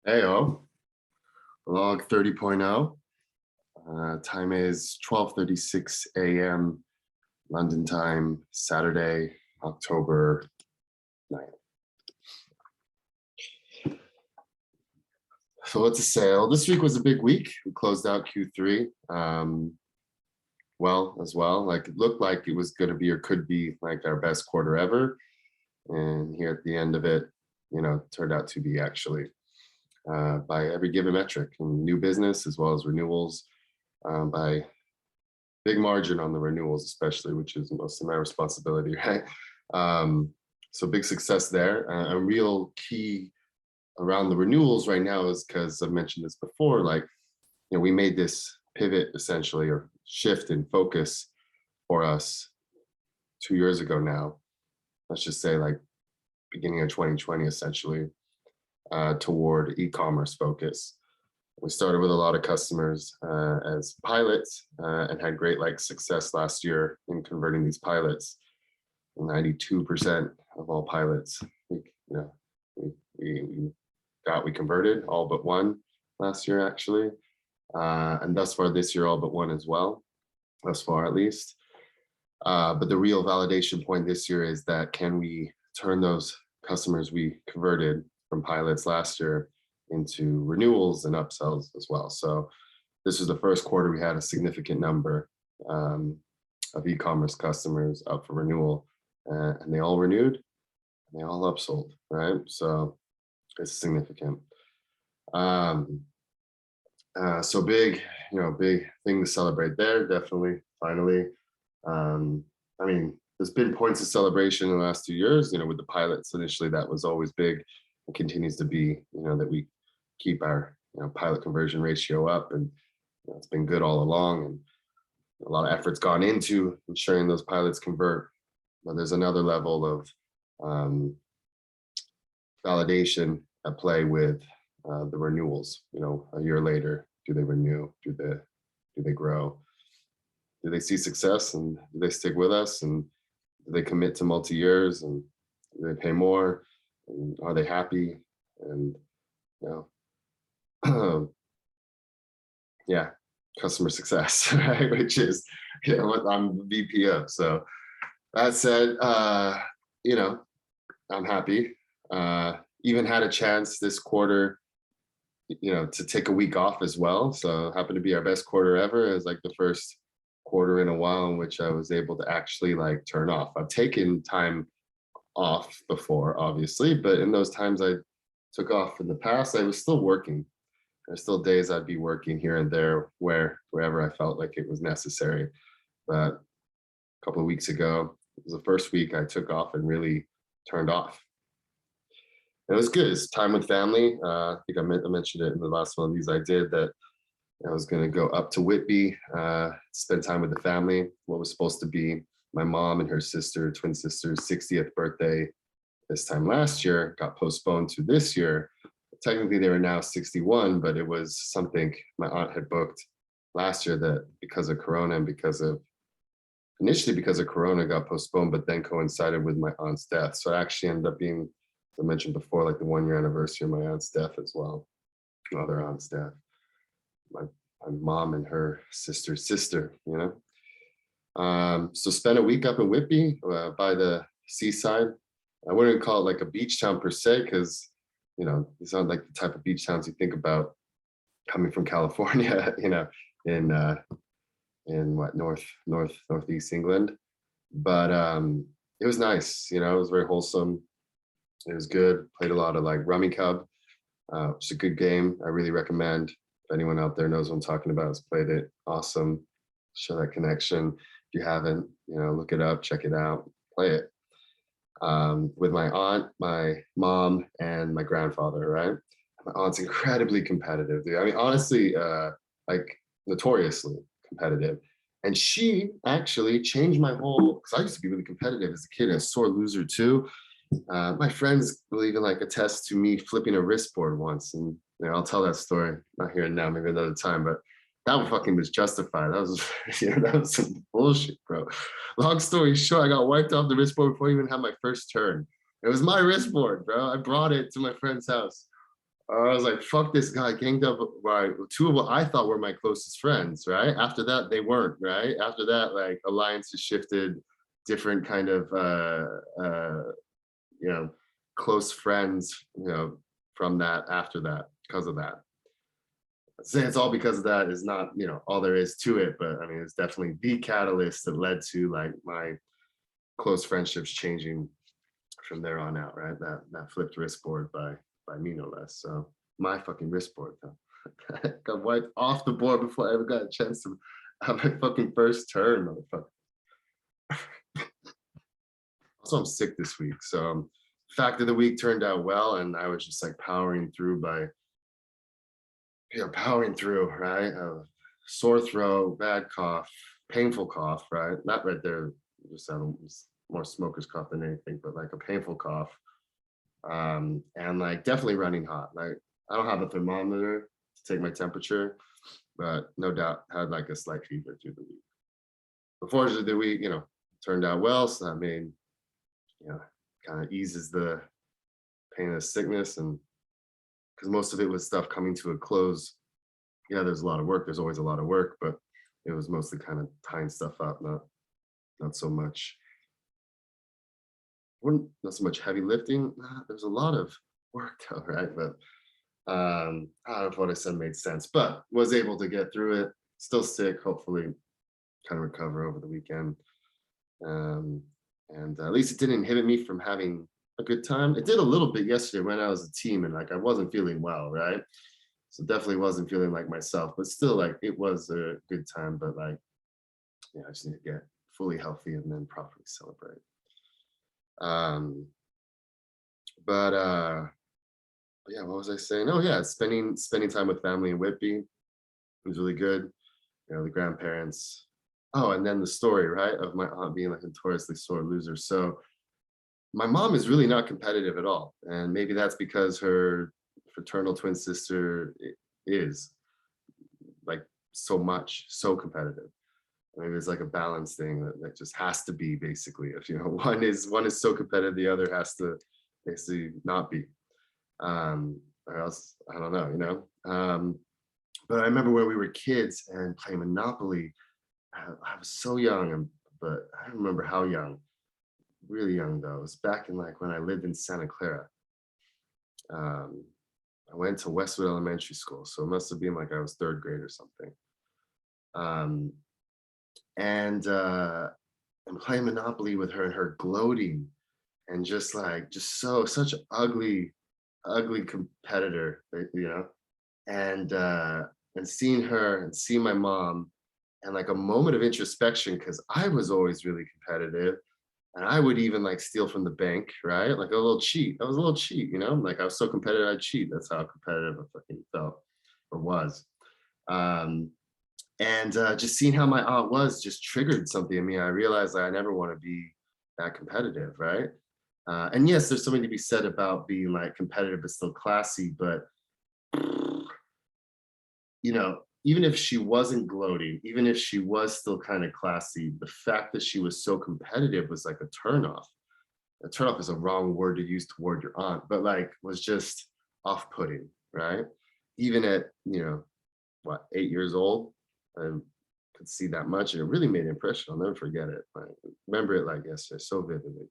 Heyo, log 30.0. Time is 12:36 a.m. London time, Saturday, October 9th. So what's a sale? This week was a big week. We closed out Q3 well as well. Like it looked like it was going to be or could be like our best quarter ever. And here at the end of it, turned out to be actually by every given metric in new business as well as renewals, by big margin on the renewals, especially, which is mostly my responsibility, right? So big success there. A real key around the renewals right now is because I've mentioned this before, like, we made this pivot essentially or shift in focus for us 2 years ago now. Let's just say like beginning of 2020, essentially, toward e-commerce focus. We started with a lot of customers as pilots and had great success last year in converting these pilots. 92% of all pilots we converted, all but one last year actually, and thus far this year all but one as well, thus far at least. But the real validation point this year is that can we turn those customers we converted from pilots last year into renewals and upsells as well. So this was the first quarter we had a significant number of e-commerce customers up for renewal, and they all renewed and they all upsold, right? So it's significant. So big thing to celebrate there, definitely, finally. I mean, there's been points of celebration in the last 2 years, with the pilots. Initially, that was always big. It continues to be, that we keep our pilot conversion ratio up, and it's been good all along, and a lot of effort's gone into ensuring those pilots convert. But there's another level of validation at play with the renewals. A year later, do they renew? Do they grow? Do they see success, and do they stick with us, and do they commit to multi-years, and do they pay more, and are they happy? And yeah, customer success, right? Which is what I'm the VP of. So that said, I'm happy. Even had a chance this quarter, to take a week off as well. So happened to be our best quarter ever. It was like the first quarter in a while in which I was able to actually turn off. I've taken time off before, obviously, but in those times I took off in the past, I was still working. There's still days I'd be working here and there wherever I felt like it was necessary. But a couple of weeks ago, it was the first week I took off and really turned off. It was good. It's time with family. I think I mentioned it in the last one of these I did, that I was going to go up to Whitby, spend time with the family. What was supposed to be my mom and her twin sister's 60th birthday this time last year got postponed to this year. Technically, they were now 61, but it was something my aunt had booked last year that because of Corona and initially because of Corona got postponed, but then coincided with my aunt's death. So it actually ended up being, as I mentioned before, the 1-year anniversary of my aunt's death as well, other aunt's death. My mom and her sister's sister, So spent a week up in Whitby by the seaside. I wouldn't call it a beach town per se, because these aren't the type of beach towns you think about coming from California, in what northeast England. But it was nice, it was very wholesome. It was good. Played a lot of Rummy Cub, which is a good game. I really recommend. If anyone out there knows what I'm talking about, has played it, awesome. Show that connection. If you haven't, look it up, check it out, play it. With my aunt, my mom, and my grandfather, right? My aunt's incredibly competitive, dude. I mean, honestly, notoriously competitive. And she actually changed my whole, because I used to be really competitive as a kid, a sore loser too. My friends will even attest to me flipping a wrist board once, and I'll tell that story, not here and now, maybe another time, but that fucking was justified. That was that was some bullshit, bro. Long story short, I got wiped off the wrist board before I even had my first turn. It was my wrist board, bro. I brought it to my friend's house. I was like, fuck this guy, ganged up by two of what I thought were my closest friends, right? After that, they weren't, right? After that, like alliances shifted, different kind of you know, close friends, from that after that, because of that. Saying it's all because of that is not, all there is to it, but I mean, it's definitely the catalyst that led to like my close friendships changing from there on out, right? That flipped wrist board by me no less. So my fucking wrist board though. Got wiped off the board before I ever got a chance to have my fucking first turn, motherfucker. Also, I'm sick this week. So fact of the week turned out well, and I was just like powering through powering through, right? Sore throat, bad cough, painful cough, right? Not right there, just more smoker's cough than anything, but like a painful cough. And like definitely running hot. Like I don't have a thermometer to take my temperature, but no doubt had like a slight fever through the week. Unfortunately, the week, turned out well. So that made, kind of eases the pain of the sickness. And because most of it was stuff coming to a close. Yeah, there's a lot of work. There's always a lot of work, but it was mostly kind of tying stuff up, not so much not so much heavy lifting. There's a lot of work though, right? But I don't know if what I said made sense, but was able to get through it. Still sick, hopefully kind of recover over the weekend. Um, and at least it didn't inhibit me from having a good time. It did a little bit yesterday when I was a team and like I wasn't feeling well, right? So definitely wasn't feeling like myself, but still like it was a good time. But like, yeah, I just need to get fully healthy and then properly celebrate. Um, but yeah, what was I saying? Oh yeah, spending time with family in Whitby was really good. The grandparents. Oh, and then the story, right, of my aunt being like a notoriously sore loser. So my mom is really not competitive at all, and maybe that's because her fraternal twin sister is like so competitive. Maybe it's like a balance thing that just has to be basically. If one is so competitive, the other has to basically not be. Or else I don't know, but I remember when we were kids and playing Monopoly. I was so young, but I don't remember how young. Really young though. It was back in like when I lived in Santa Clara. Um, I went to Westwood Elementary School, so it must have been like I was third grade or something. Um, and playing Monopoly with her and her gloating and just such an ugly competitor, and seeing her and seeing my mom and like a moment of introspection because I was always really competitive and I would even like steal from the bank, right? Like a little cheat. I was a little cheat, like I was so competitive I'd cheat. That's how competitive I fucking felt or was. Um, and just seeing how my aunt was just triggered something in me. I realized that I never want to be that competitive, right? And yes, there's something to be said about being like competitive but still classy, but even if she wasn't gloating, even if she was still kind of classy, the fact that she was so competitive was like a turnoff. A turnoff is a wrong word to use toward your aunt, but like was just off-putting, right? Even at, 8 years old, I could see that much. And it really made an impression. I'll never forget it. I remember it like yesterday, so vividly.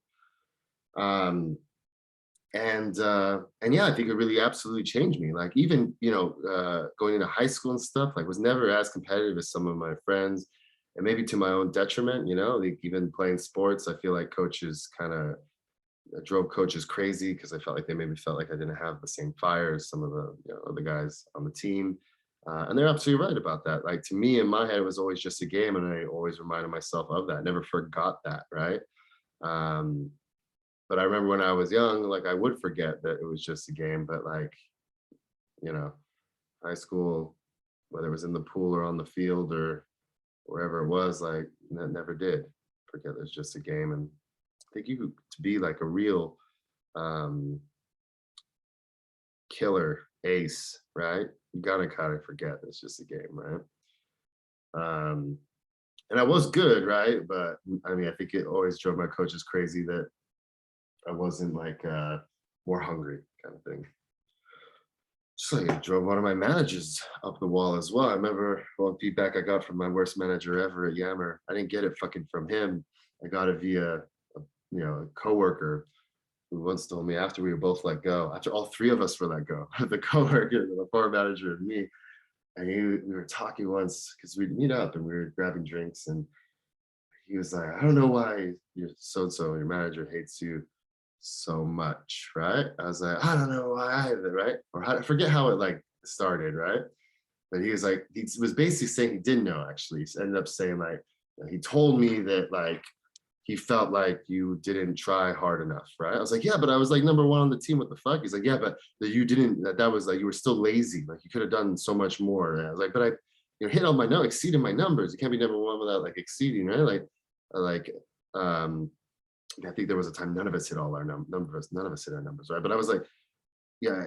And yeah, I think it really absolutely changed me. Like even going into high school and stuff, like was never as competitive as some of my friends, and maybe to my own detriment. Like even playing sports, I feel like coaches kind of drove coaches crazy because I felt like they maybe felt like I didn't have the same fire as some of the other guys on the team. And they're absolutely right about that. Like to me, in my head, it was always just a game, and I always reminded myself of that. Never forgot that, right? Um, but I remember when I was young, like I would forget that it was just a game. But like, you know, high school, whether it was in the pool or on the field or wherever it was, like that never did forget it's just a game. And I think to be like a real um, killer ace, right? You gotta kind of forget it's just a game, right? Um, and I was good, right? But I mean, I think it always drove my coaches crazy that I wasn't like more hungry kind of thing. just like it drove one of my managers up the wall as well. I remember one feedback I got from my worst manager ever at Yammer. I didn't get it fucking from him. I got it via, a coworker who once told me after we were both let go, after all three of us were let go, the coworker, the floor manager, and me. And we were talking once because we'd meet up and we were grabbing drinks, and he was like, I don't know why your so and so, your manager hates you so much, right? I was like, I don't know why either, right? Or I forget how it like started, right? But he was like, he was basically saying he didn't know actually. He ended up saying like, he told me that like he felt like you didn't try hard enough, right? I was like, yeah, but I was like number one on the team. What the fuck? He's like, yeah, but that you didn't. That was like you were still lazy. Like you could have done so much more. And I was like, but I, hit all my no, exceeded my numbers. You can't be number one without like exceeding, right? Like, um, I think there was a time none of us hit all our numbers. None of us hit our numbers, right? But I was like, yeah.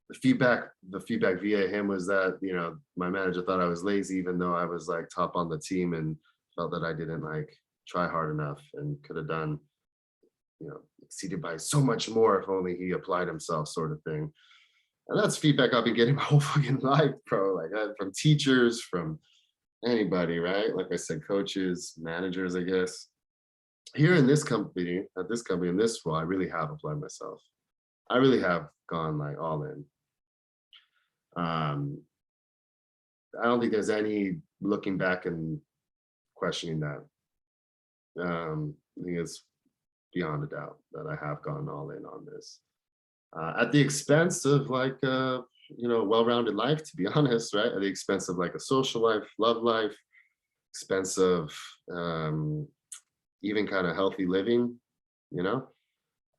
The feedback via him was that my manager thought I was lazy, even though I was like top on the team, and felt that I didn't like try hard enough and could have done, exceeded by so much more if only he applied himself, sort of thing. And that's feedback I've been getting my whole fucking life, bro. Like from teachers, from anybody, right? Like I said, coaches, managers, I guess. Here in this company, at this company, in this role, I really have applied myself. I really have gone like all in. Um, I don't think there's any looking back and questioning that. I think it's beyond a doubt that I have gone all in on this. At the expense of like well-rounded life, to be honest, right? At the expense of like a social life, love life, expense of even kind of healthy living, you know.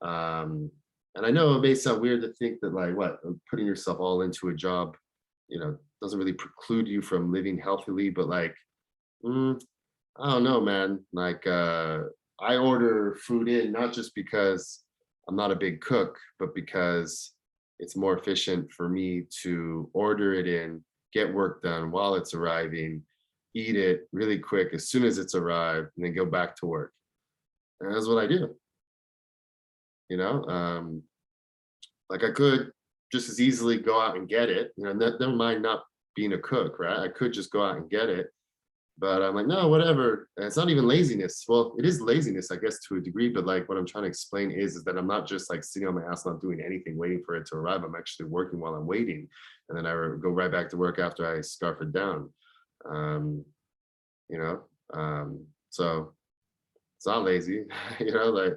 And I know it may sound weird to think that like what putting yourself all into a job, doesn't really preclude you from living healthily, but like, I don't know, man. Like, I order food in not just because I'm not a big cook, but because it's more efficient for me to order it in, get work done while it's arriving, eat it really quick as soon as it's arrived, and then go back to work. And that's what I do. You know, like I could just as easily go out and get it. Never mind not being a cook, right? I could just go out and get it, but I'm like, no, whatever. And it's not even laziness. Well, it is laziness, I guess, to a degree. But like, what I'm trying to explain is that I'm not just like sitting on my ass, not doing anything, waiting for it to arrive. I'm actually working while I'm waiting, and then I go right back to work after I scarf it down. Um, you know, so it's not lazy. Like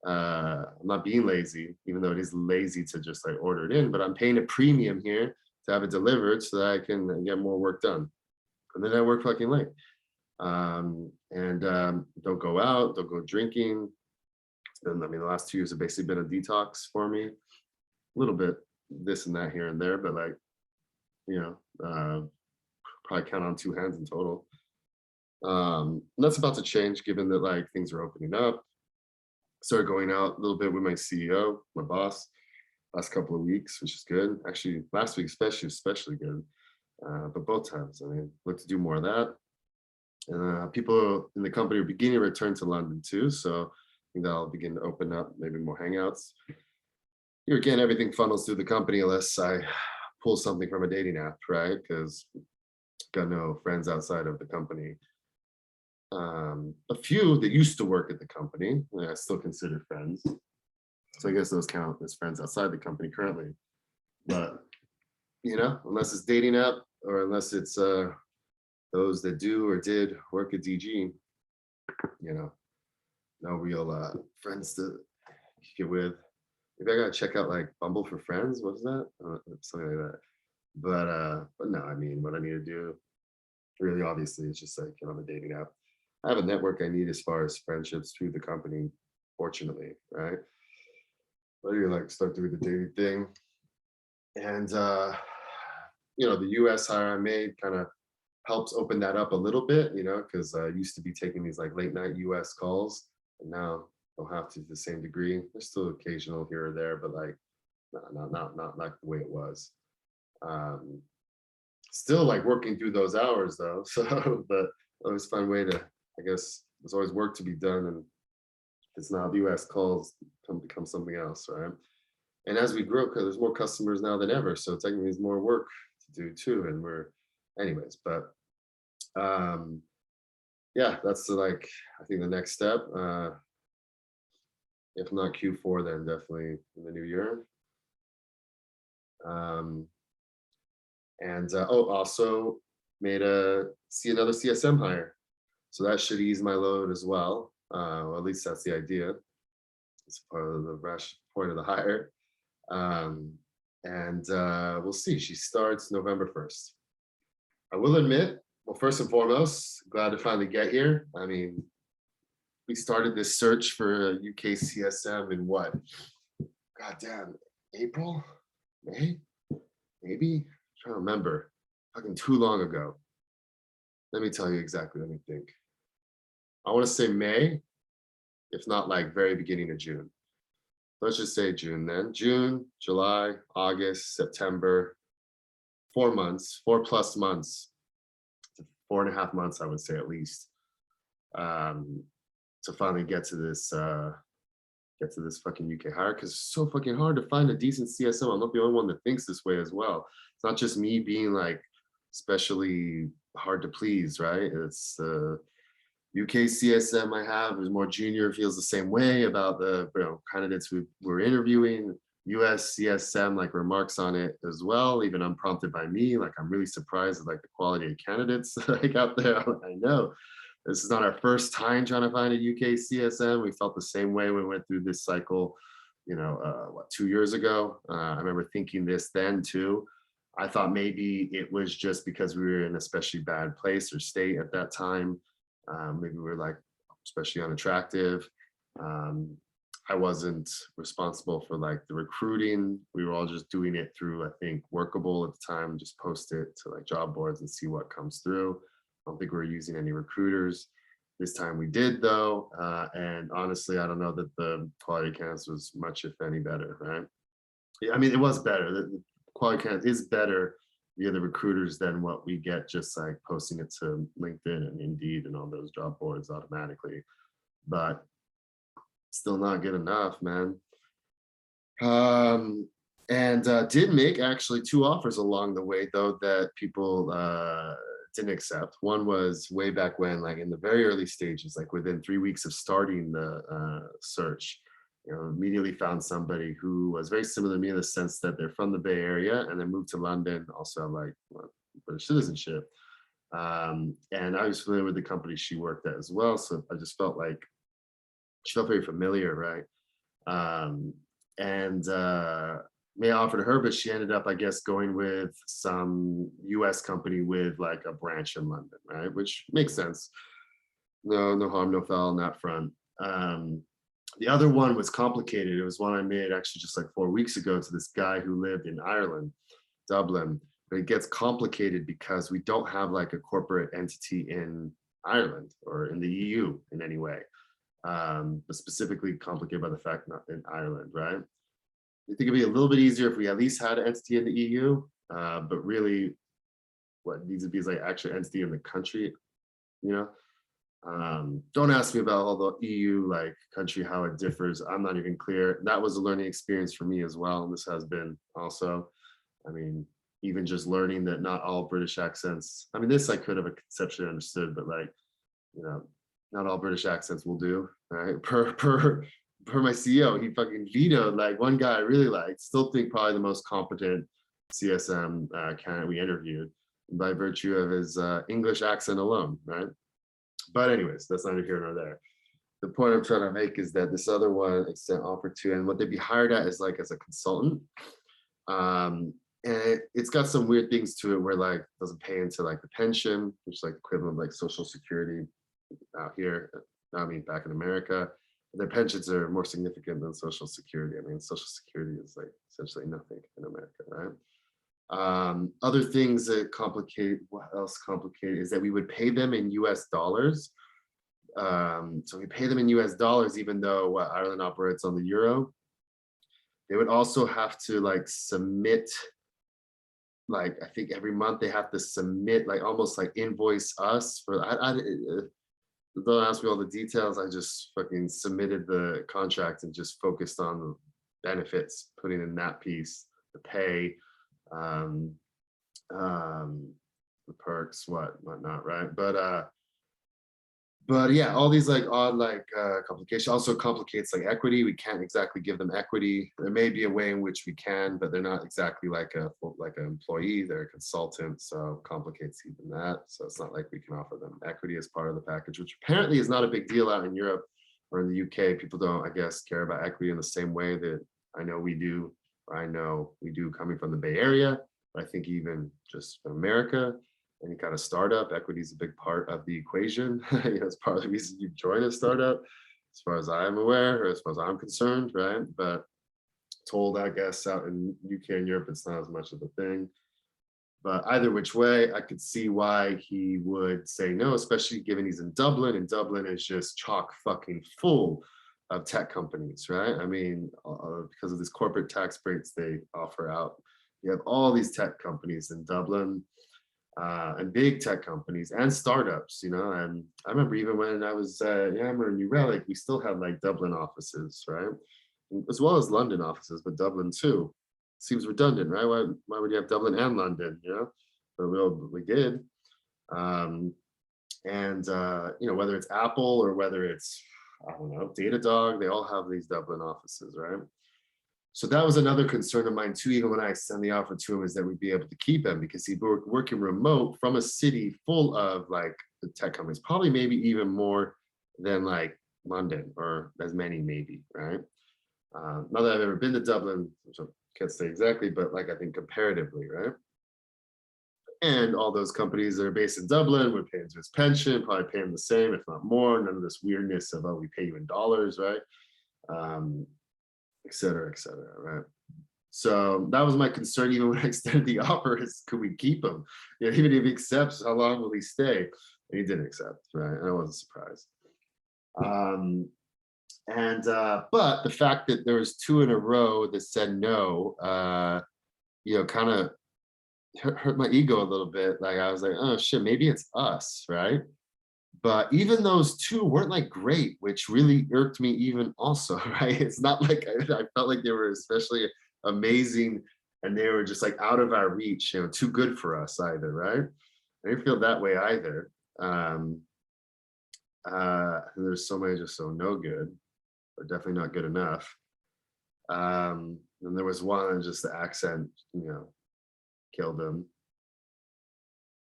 I'm not being lazy, even though it is lazy to just like order it in. But I'm paying a premium here to have it delivered so that I can get more work done, and then I work fucking late. And don't go out, don't go drinking. The last 2 years have basically been a detox for me. A little bit this and that here and there, but like, you know, probably count on two hands in total. And that's about to change given that like things are opening up. Started going out a little bit with my CEO, my boss, last couple of weeks, which is good. Actually, last week especially good. But both times, look to do more of that. People in the company are beginning to return to London too, so I think that'll begin to open up maybe more hangouts. Here again, everything funnels through the company unless I pull something from a dating app, right? Because got no friends outside of the company. A few that used to work at the company, I still consider friends. So I guess those count as friends outside the company currently. But unless it's dating app or unless it's those that do or did work at DG, no real friends to get with. Maybe I gotta check out like Bumble for Friends. What is that? Something like that. But no, what I need to do really obviously is just like get on the dating app. I have a network I need as far as friendships through the company, fortunately, right? But you like start doing the dating thing. And the US hire I made kind of helps open that up a little bit, because I used to be taking these like late night US calls, and now I don't have to the same degree. There's still occasional here or there, but like not like the way it was. Still like working through those hours though. So but always find a way to, I guess there's always work to be done, and it's not US calls become something else, right? And as we grow, because there's more customers now than ever, so technically there's more work to do too. And we're, anyways, but um, yeah, that's the, like, I think the next step. If not Q4, then definitely in the new year. Um, and oh, also made a see another CSM hire, so that should ease my load as well. Well, at least that's the idea. It's part of the point of the hire. Um, and we'll see. She starts November 1st. I will admit, well, first and foremost, glad to finally get here. I mean, we started this search for UK CSM in what? Goddamn, April, May, maybe. I'm trying to remember. Fucking too long ago. Let me tell you exactly. Let me think. I want to say May, if not like very beginning of June. Let's just say June then. June, July, August, September, 4 months, 4+ months, 4.5 months, I would say at least, um, to finally get to this fucking UK hire, because it's so fucking hard to find a decent CSM. I'm not the only one that thinks this way as well. It's not just me being like especially hard to please, right? It's the UK CSM I have is more junior, feels the same way about the candidates we're interviewing. US CSM like remarks on it as well, even unprompted by me. Like I'm really surprised at like the quality of candidates like out there. I know this is not our first time trying to find a UK CSM. We felt the same way when we went through this cycle, 2 years ago. I remember thinking this then too. I thought maybe it was just because we were in an especially bad place or state at that time. Maybe we were like especially unattractive. Um, I wasn't responsible for like the recruiting. We were all just doing it through, I think, Workable at the time, just post it to like job boards and see what comes through. I don't think we were using any recruiters. This time we did though. And honestly, I don't know that the quality counts was much, if any, better, right? Yeah, I mean, it was better. The quality count is better via the recruiters than what we get just like posting it to LinkedIn and Indeed and all those job boards automatically. But still not good enough, man. And did make actually two offers along the way though that people didn't accept. One was way back when, like in the very early stages, like within 3 weeks of starting the search, immediately found somebody who was very similar to me in the sense that they're from the Bay Area and then moved to London, also have like British citizenship. And I was familiar with the company she worked at as well, so I just felt like she felt very familiar, right? And May offered her, but she ended up, I guess, going with some US company with like a branch in London, right? Which makes sense. No harm, no foul on that front. The other one was complicated. It was one I made actually just like 4 weeks ago to this guy who lived in Ireland, Dublin. But it gets complicated because we don't have like a corporate entity in Ireland or in the EU in any way. But specifically complicated by the fact not in Ireland, right? I think it'd be a little bit easier if we at least had an entity in the EU, but really what needs to be is like actual entity in the country, you know? Don't ask me about all the EU like country, how it differs. I'm not even clear. That was a learning experience for me as well. And this has been also, I mean, even just learning that not all British accents, I mean, this I could have conceptually understood, but like, not all British accents will do, right? Per my CEO, he fucking vetoed like one guy I really liked, still think probably the most competent CSM candidate we interviewed by virtue of his English accent alone, right? But anyways, that's neither here nor there. The point I'm trying to make is that this other one extent offered to, and what they'd be hired at is like as a consultant. And it's got some weird things to it where like doesn't pay into like the pension, which is like equivalent of like Social Security out here. I mean, back in America, their pensions are more significant than Social Security. I mean, Social Security is like essentially nothing in America, right? Other things that complicate, what else complicated is that we would pay them in US dollars. So we pay them in US dollars, even though what Ireland operates on the euro. They would also have to like submit, like I think every month they have to submit, like almost like invoice us for. Don't ask me all the details. I just fucking submitted the contract and just focused on benefits, putting in that piece, the pay, um, the perks, whatnot, right? But yeah, all these like odd like complications also complicates like equity. We can't exactly give them equity. There may be a way in which we can, but they're not exactly like an employee. They're a consultant, so complicates even that. So it's not like we can offer them equity as part of the package, which apparently is not a big deal out in Europe or in the UK. People don't, I guess, care about equity in the same way that I know we do. Or I know we do coming from the Bay Area. But I think even just from America, any kind of startup, equity is a big part of the equation. It's part of the reason you join a startup, as far as I'm aware, or as far as I'm concerned, right? But told, I guess, out in UK and Europe, it's not as much of a thing. But either which way, I could see why he would say no, especially given he's in Dublin, and Dublin is just chock fucking full of tech companies, right? I mean, because of these corporate tax breaks they offer out, you have all these tech companies in Dublin, and big tech companies and startups, And I remember even when I was Yammer and New Relic, we still had like Dublin offices, right? As well as London offices, but Dublin too. Seems redundant, right? Why would you have Dublin and London, But we did. Um, and whether it's Apple or whether it's, I don't know, Datadog, they all have these Dublin offices, right? So that was another concern of mine too, even when I extend the offer to him, is that we'd be able to keep him because he'd be working remote from a city full of like the tech companies, probably maybe even more than like London, or as many maybe, right? Not that I've ever been to Dublin, so I can't say exactly, but like I think comparatively, right? And all those companies that are based in Dublin would pay into his pension, probably pay him the same, if not more. None of this weirdness of, oh, we pay you in dollars, right? Um, et cetera, right? So that was my concern, even when I extended the offer, is could we keep him? Even if he accepts, how long will he stay? And he didn't accept, right? And I wasn't surprised. But the fact that there was two in a row that said no, kind of hurt my ego a little bit. Like I was like, oh shit, maybe it's us, right? But even those two weren't like great, which really irked me even also, right? It's not like I felt like they were especially amazing and they were just like out of our reach, too good for us either, right? I didn't feel that way either. There's so many just so no good, or definitely not good enough. And there was one, just the accent, killed him.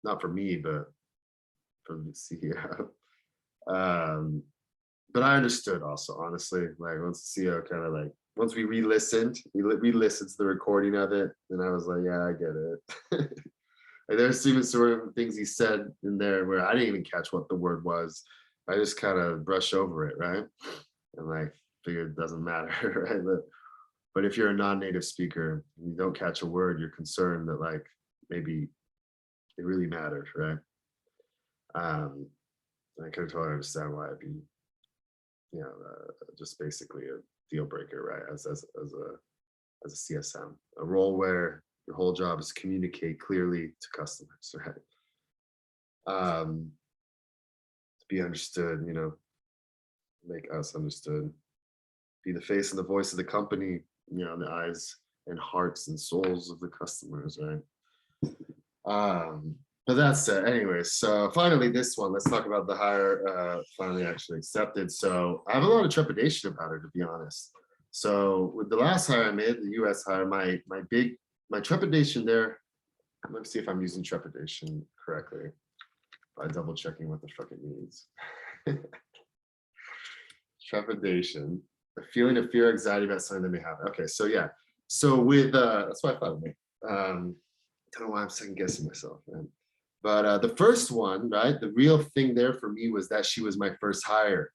Not for me, but for the CEO. But I understood also, honestly, like once the CEO kind of like, once we re-listened, we re-listened to the recording of it, and I was like, yeah, I get it. Like, there's even sort of things he said in there where I didn't even catch what the word was. I just kind of brush over it, right? And like figured it doesn't matter, right? But if you're a non-native speaker and you don't catch a word, you're concerned that like maybe it really matters, right? I can totally understand why it'd be, just basically a deal breaker, right? As a CSM, a role where your whole job is to communicate clearly to customers, right? To be understood, make us understood, be the face and the voice of the company, in the eyes and hearts and souls of the customers, right? But that's it. Anyway, so finally this one, let's talk about the hire finally actually accepted. So I have a lot of trepidation about it, to be honest. So with the last hire I made, the US hire, my trepidation there, let me see if I'm using trepidation correctly by double checking what the fuck it means. Trepidation, a feeling of fear, anxiety about something that may happen. Okay, so yeah. So with that's what I thought of me. Don't know why I'm second guessing myself, man. But the first one, right, the real thing there for me was that she was my first hire.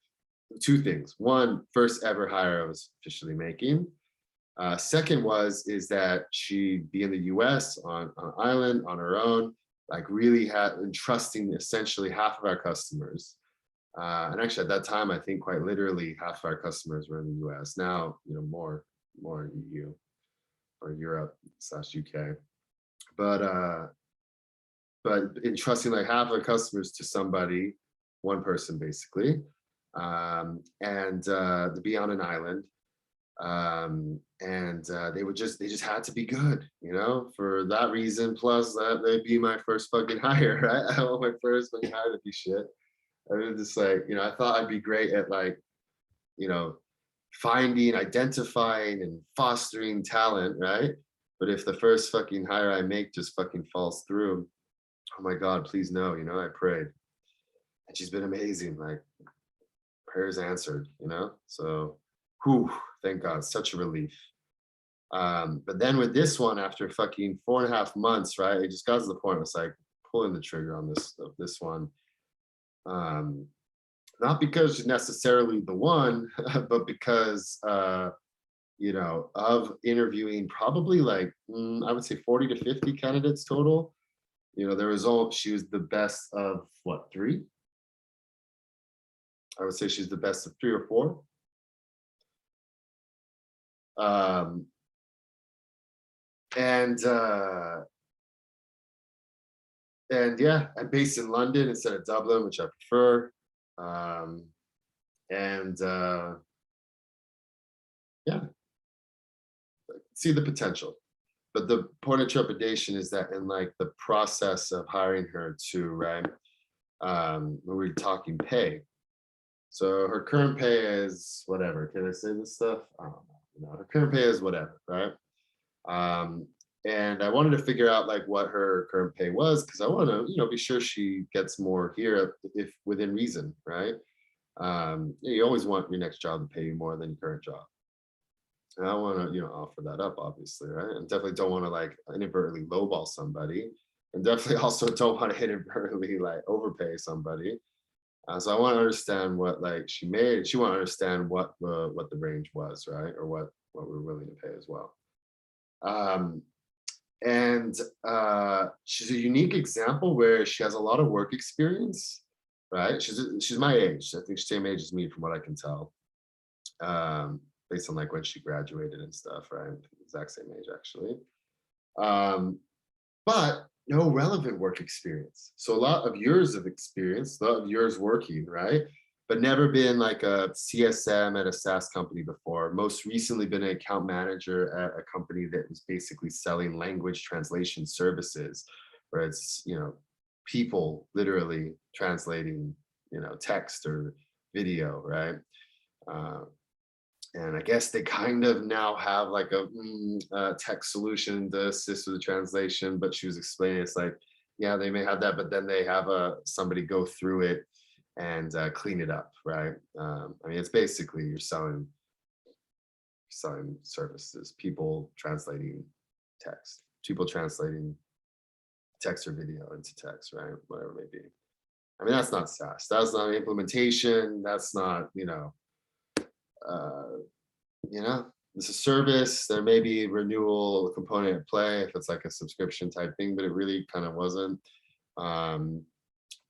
Two things. One, first ever hire I was officially making. Second is that she'd be in the US on an island on her own, like really entrusting essentially half of our customers. And actually at that time, I think quite literally half of our customers were in the US. Now, more in EU or Europe / UK. But entrusting like half of the customers to somebody, one person basically, and to be on an island. They just had to be good, you know, for that reason. Plus that they'd be my first fucking hire, right? I want my first fucking hire to be shit. I was just like, you know, I thought I'd be great at like, you know, finding, identifying, and fostering talent, right? But if the first fucking hire I make just fucking falls through, oh my God, please no, you know, I prayed. And she's been amazing, like prayers answered, you know? So, whew, thank God, such a relief. But then with this one, after fucking 4.5 months, right, it just got to the point where it's like pulling the trigger on this one. Um, Not because she's necessarily the one, but because you know, of interviewing probably like I would say 40 to 50 candidates total. You know, the result, she was the best of what, three? I would say she's the best of three or four. Um, and uh, and yeah, I'm based in London instead of Dublin, which I prefer. Um, and Yeah, see the potential. But the point of trepidation is that in like the process of hiring her to, right, when we were talking pay. So her current pay is whatever. Can I say this stuff? I don't know. You know, her current pay is whatever, right? Um, and I wanted to figure out like what her current pay was because I want to, you know, be sure she gets more here if within reason, right? You always want your next job to pay you more than your current job. And I want to, you know, offer that up, obviously, right? And definitely don't want to like inadvertently lowball somebody, and definitely also don't want to inadvertently like overpay somebody. So I want to understand what like she made. She want to understand what the range was, right, or what we're willing to pay as well. Um, and She's a unique example where she has a lot of work experience, right? She's my age. I think she's the same age as me, from what I can tell, based on like when she graduated and stuff, right? Exact same age actually. Um, but no relevant work experience. So a lot of years of experience, a lot of years working, right? But never been like a CSM at a SaaS company before. Most recently been an account manager at a company that was basically selling language translation services, where it's, you know, people literally translating, you know, text or video, right? Uh, and I guess they kind of now have like a tech solution to assist with the translation. But she was explaining it's like, yeah, they may have that, but then they have somebody go through it and clean it up, right? I mean, it's basically you're selling services, people translating text, people translating text or video into text, right? Whatever it may be. I mean, that's not SaaS. That's not implementation. That's not, uh, you know, it's a service. There may be renewal component at play if it's like a subscription type thing, but it really kind of wasn't. Um,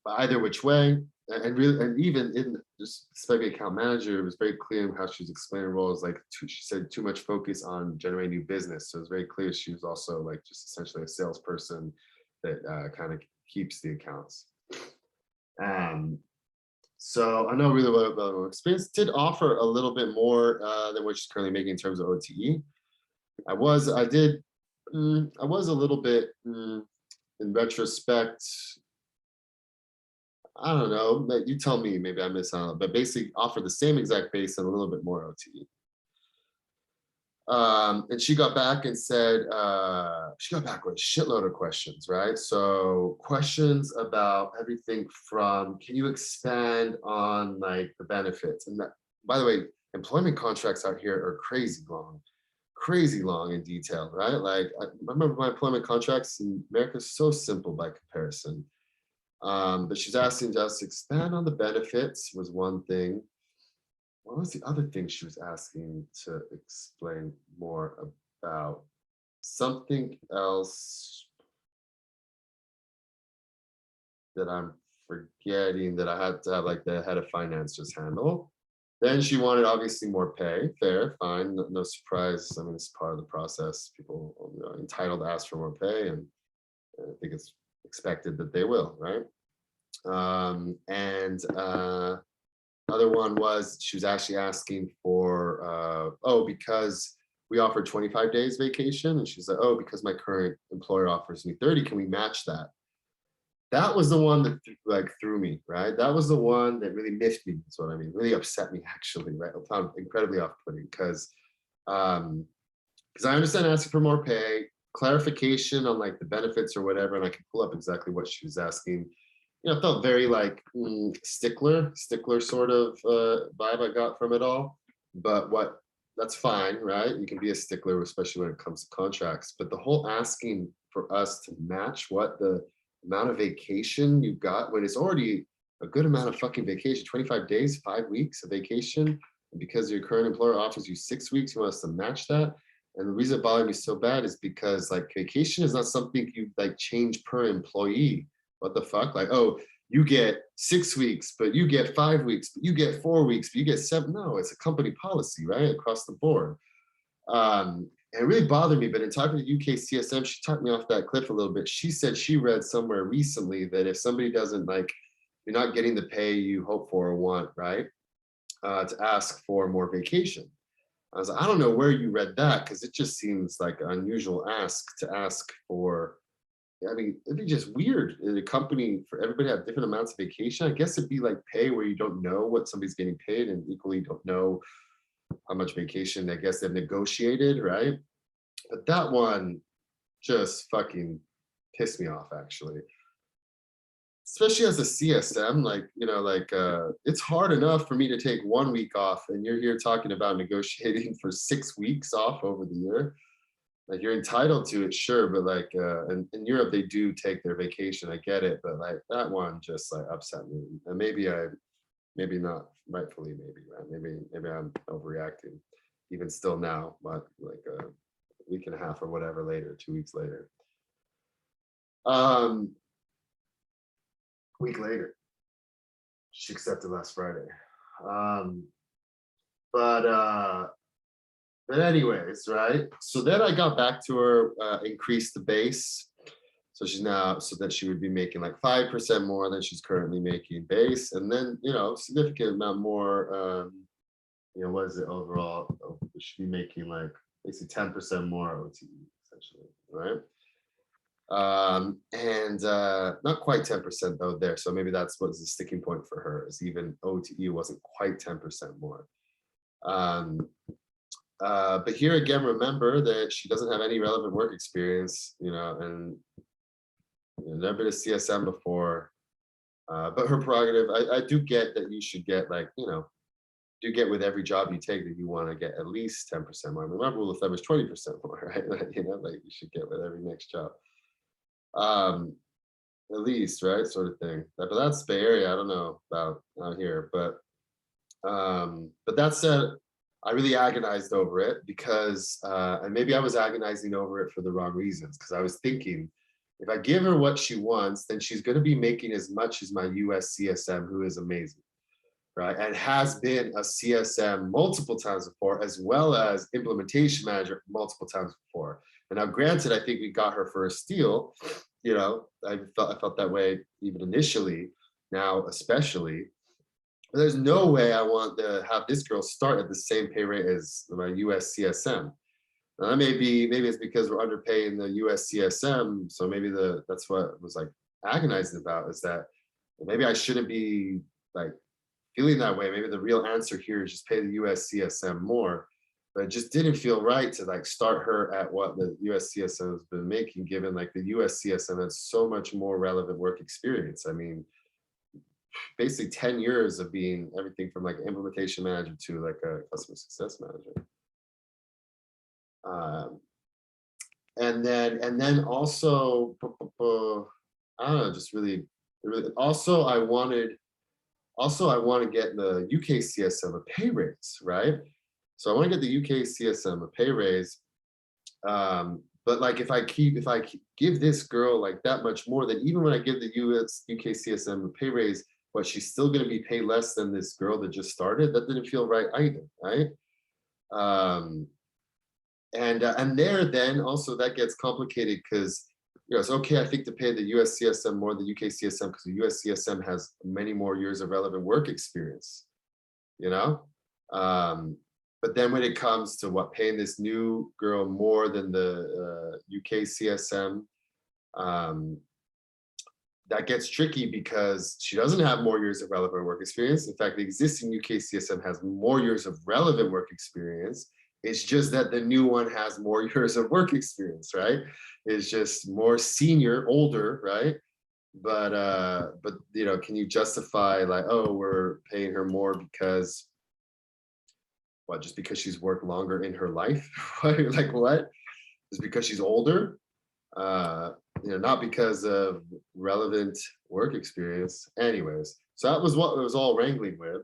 but either which way, and really, and even in just specific account manager, it was very clear in how she was explaining roles. Like she said, too much focus on generating new business. So it's very clear she was also like just essentially a salesperson that kind of keeps the accounts. Um, so I know really what about experience did offer a little bit more than what she's currently making in terms of OTE. I did, I was a little bit, in retrospect, I don't know, you tell me, maybe I missed out, but basically offered the same exact base and a little bit more OTE. And she got back and said, she got back with a shitload of questions, right? So questions about everything from, can you expand on like the benefits? And that, by the way, employment contracts out here are crazy long in detail, right? Like I remember my employment contracts in America is so simple by comparison. But she's asking us to expand on the benefits was one thing. What was the other thing she was asking to explain more about? Something else that I'm forgetting that I had to have like the head of finance just handle. Then she wanted obviously more pay. Fair, fine, no surprise. I mean, it's part of the process. People are entitled to ask for more pay, and I think it's expected that they will, right? And Other one was she was actually asking for, oh, because we offer 25 days vacation, and she's like, oh, because my current employer offers me 30, can we match that? That was the one that like threw me, right? That was the one that really miffed me. That's what I mean. Really upset me, actually, right? I found incredibly off-putting um, because I understand asking for more pay, clarification on like the benefits or whatever, and I can pull up exactly what she was asking. You know, it felt very like stickler sort of vibe I got from it all. But what that's fine, right? You can be a stickler, especially when it comes to contracts. But the whole asking for us to match what the amount of vacation you got when it's already a good amount of fucking vacation, 25 days, 5 weeks of vacation. And because your current employer offers you 6 weeks, you want us to match that. And the reason it bothered me so bad is because like vacation is not something you like change per employee. What the fuck? Like, oh, you get 6 weeks, but you get 5 weeks, but you get 4 weeks, but you get 7. No, it's a company policy, right? Across the board. And it really bothered me, but in talking to UK CSM, she talked me off that cliff a little bit. She said she read somewhere recently that if somebody doesn't like, you're not getting the pay you hope for or want, right? To ask for more vacation. I was like, I don't know where you read that because it just seems like an unusual ask to ask for. I mean, it'd be just weird. In a company for everybody to have different amounts of vacation. I guess it'd be like pay where you don't know what somebody's getting paid and equally don't know how much vacation I guess they've negotiated, right? But that one just fucking pissed me off actually. Especially as a CSM, like, you know, like it's hard enough for me to take 1 week off and you're here talking about negotiating for 6 weeks off over the year. Like you're entitled to it, sure, but like in Europe they do take their vacation. I get it, but like that one just like upset me. And maybe not rightfully, maybe, right? Maybe I'm overreacting, even still now, but like a week and a half or whatever later, 2 weeks later. Week later, she accepted last Friday. Um, but anyways, right? So then I got back to her, increased the base. So she's now so that she would be making like 5% more than she's currently making base, and then you know significant amount more. You know, what is it overall? Oh, we should be making like basically 10% more OTE essentially, right? And not quite 10% though there. So maybe that's what's the sticking point for her is even OTE wasn't quite 10% more. Um, but here again, remember that she doesn't have any relevant work experience, you know, and you know, never been a CSM before. But her prerogative, I do get that you should get like, you know, do get with every job you take that you want to get at least 10% more. I mean, my rule of thumb is 20% more, right? Like, you know, like you should get with every next job. At least, right? Sort of thing. But that's Bay Area. I don't know about out here, but that said, I really agonized over it because, and maybe I was agonizing over it for the wrong reasons because I was thinking, if I give her what she wants, then she's going to be making as much as my US CSM, who is amazing, right? And has been a CSM multiple times before, as well as implementation manager multiple times before. And now, granted, I think we got her for a steal. You know, I felt that way even initially. Now, especially, but there's no way I want to have this girl start at the same pay rate as my US CSM. Now, that maybe it's because we're underpaying the US CSM. So maybe that's what I was like agonizing about is that maybe I shouldn't be like feeling that way. Maybe the real answer here is just pay the US CSM more. But it just didn't feel right to like start her at what the US CSM has been making, given like the US CSM has so much more relevant work experience. I mean, basically 10 years of being everything from like implementation manager to like a customer success manager. And then also, I don't know, just really also I want to get the UK CSM a pay raise, right? So I want to get the UK CSM a pay raise. But like if I give this girl like that much more, then even when I give the UK CSM a pay raise, but she's still going to be paid less than this girl that just started. That didn't feel right either, right? And there then also that gets complicated because you know it's okay I think to pay the US CSM more than UK CSM because the US CSM has many more years of relevant work experience, you know? But then when it comes to what paying this new girl more than the UK CSM, um, that gets tricky because she doesn't have more years of relevant work experience. In fact, the existing UK CSM has more years of relevant work experience. It's just that the new one has more years of work experience, right? It's just more senior, older, right? But you know, can you justify like, oh, we're paying her more because what? Just because she's worked longer in her life? Like what? Just because she's older? uh not because of relevant work experience. Anyways, so that was what it was all wrangling with.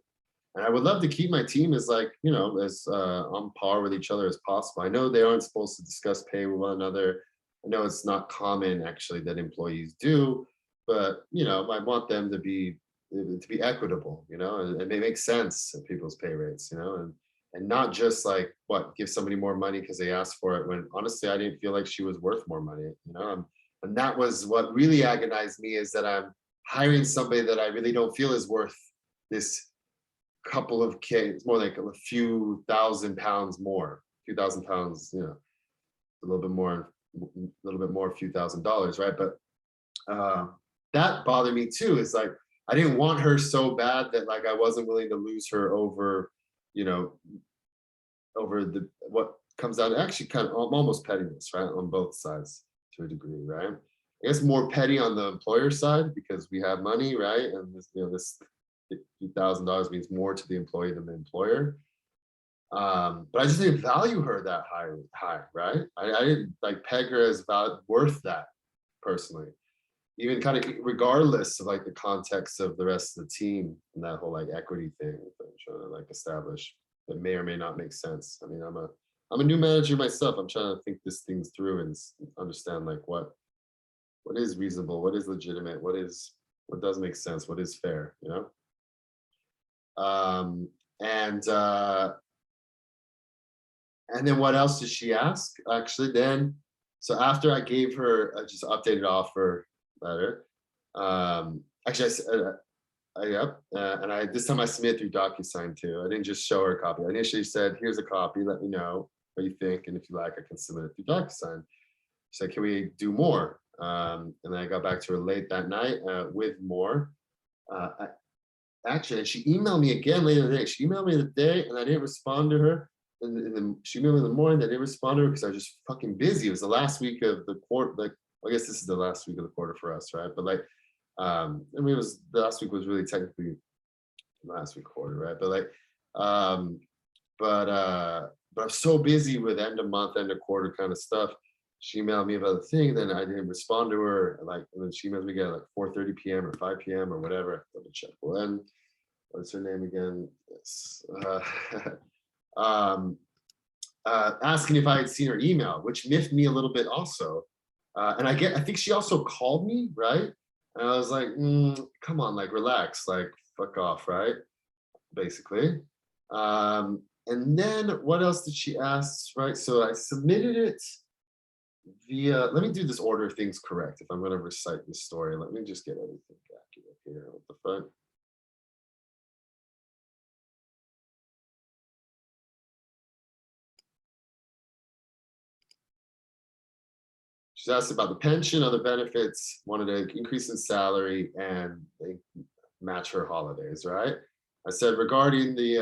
And I would love to keep my team as like, as on par with each other as possible. I know they aren't supposed to discuss pay with one another. I know it's not common actually that employees do, but I want them to be equitable, and they make sense of people's pay rates, and not just like what give somebody more money because they asked for it when honestly I didn't feel like she was worth more money, and that was what really agonized me, is that I'm hiring somebody that I really don't feel is worth this couple of K. It's more like a few £1,000s more, a few £1,000s, a little bit more, a few $1,000s, right? But that bothered me too. Is like I didn't want her so bad that like I wasn't willing to lose her over, you know, over the what comes down to actually kind of almost pettiness, right, on both sides to a degree, right? I guess more petty on the employer side because we have money, right? And this few $1,000s means more to the employee than the employer. But I just didn't value her that high, right? I didn't like peg her as worth that personally, even kind of regardless of like the context of the rest of the team and that whole like equity thing that I'm trying to like establish that may or may not make sense. I mean, I'm a new manager myself. I'm trying to think this things through and understand like what is reasonable, what is legitimate, what does make sense, what is fair, um and and then what else did she ask? Actually, then, so after I gave her just updated offer letter, actually, yep, and I this time I submitted through DocuSign too. I didn't just show her a copy. I initially said, "Here's a copy. Let me know what you think, and if you like, I can submit it through DocuSign." She said, "Can we do more?" And then I got back to her late that night with more. Actually, she emailed me again later in the day. She emailed me the day, and I didn't respond to her. And she emailed me in the morning. I didn't respond to her because I was just fucking busy. It was the last week of the quarter. Like, I guess this is the last week of the quarter for us, right? But like, I mean, it was the last week was really technically the last week quarter, right? But like, um, but I'm so busy with end of month, end of quarter kind of stuff. She emailed me about the thing, then I didn't respond to her. Like, and then she emailed me again at like 4:30 p.m. or 5 p.m. or whatever. Double check when. What's her name again? Yes. Um, asking if I had seen her email, which miffed me a little bit also. And I think she also called me, right? And I was like, come on, like relax, like fuck off, right? Basically. And then what else did she ask, right? So I submitted it via, let me do this order of things correct. If I'm going to recite this story, let me just get everything accurate here. What the fuck? She's asked about the pension, other benefits, wanted an increase in salary, and they match her holidays, right? I said regarding the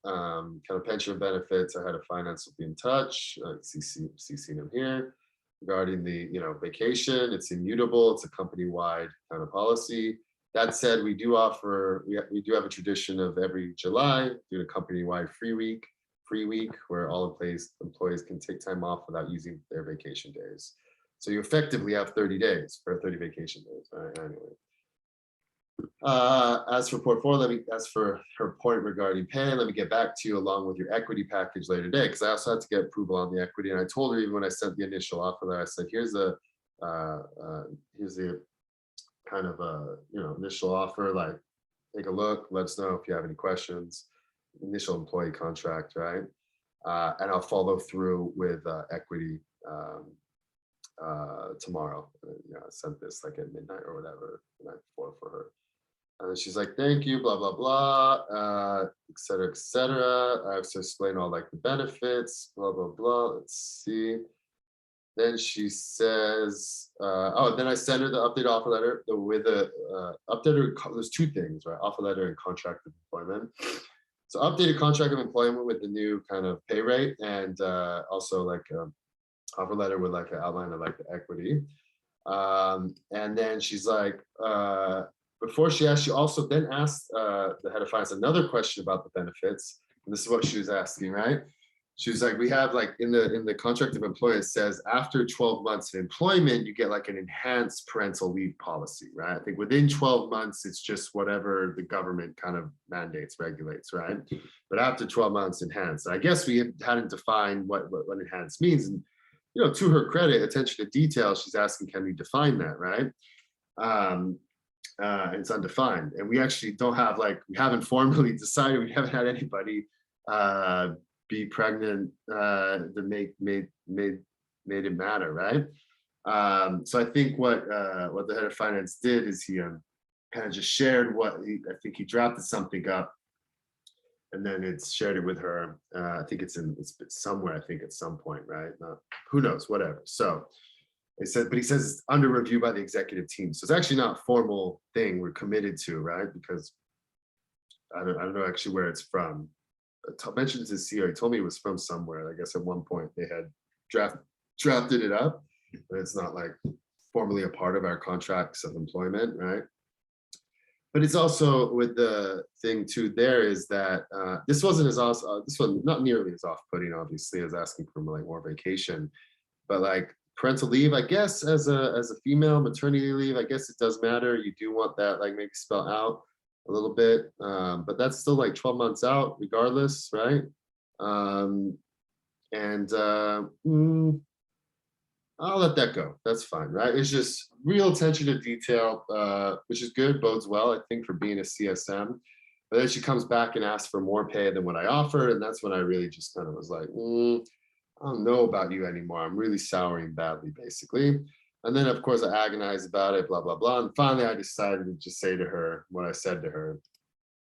kind of pension benefits, I had a finance will be in touch. CC them here. Regarding the vacation, it's immutable. It's a company-wide kind of policy. That said, we do have a tradition of every July doing a company-wide free week where all employees can take time off without using their vacation days. So you effectively have 30 days for 30 vacation days, right? Anyway. As for her point regarding pay, let me get back to you along with your equity package later today, because I also had to get approval on the equity. And I told her even when I sent the initial offer letter, I said, here's the kind of initial offer, like take a look, let us know if you have any questions, initial employee contract, right? And I'll follow through with equity tomorrow. I sent this like at midnight or whatever the night before for her. She's like, thank you, blah, blah, blah, et cetera, et cetera. I have to explain all like the benefits, blah, blah, blah. Let's see. Then she says, oh, then I send her the updated offer letter with a updated, there's two things, right? Offer letter and contract of employment. So updated contract of employment with the new kind of pay rate, and also like offer letter with like an outline of like the equity. And then she's like, before she asked, she also then asked the head of finance another question about the benefits. And this is what she was asking, right? She was like, we have like in the contract of employment, it says after 12 months of employment, you get like an enhanced parental leave policy, right? I think within 12 months, it's just whatever the government kind of mandates, regulates, right? But after 12 months, enhanced. I guess we hadn't defined what enhanced means. And you know, to her credit, attention to detail, she's asking, can we define that, right? It's undefined. And we actually don't have like, we haven't formally decided, we haven't had anybody be pregnant that made it matter, right? So I think what the head of finance did is he kind of just shared what I think he drafted something up, and then it's shared it with her. I think it's somewhere. I think at some point, right? Who knows? Whatever. So they said, but he says it's under review by the executive team. So it's actually not a formal thing we're committed to, right? Because I don't know actually where it's from. I mentioned to the CEO, he told me it was from somewhere. I guess at one point they had drafted it up, but it's not like formally a part of our contracts of employment, right? But it's also with the thing too there is that this wasn't as awesome, this one not nearly as off-putting, obviously, as asking for like more vacation, but like parental leave, I guess as a female, maternity leave, I guess it does matter. You do want that like maybe spelled out a little bit, but that's still like 12 months out regardless, right? I'll let that go. That's fine, right? It's just real attention to detail, which is good, bodes well, I think, for being a CSM. But then she comes back and asks for more pay than what I offered, and that's when I really just kind of was like, I don't know about you anymore. I'm really souring badly, basically. And then, of course, I agonized about it, blah, blah, blah. And finally, I decided to just say to her what I said to her.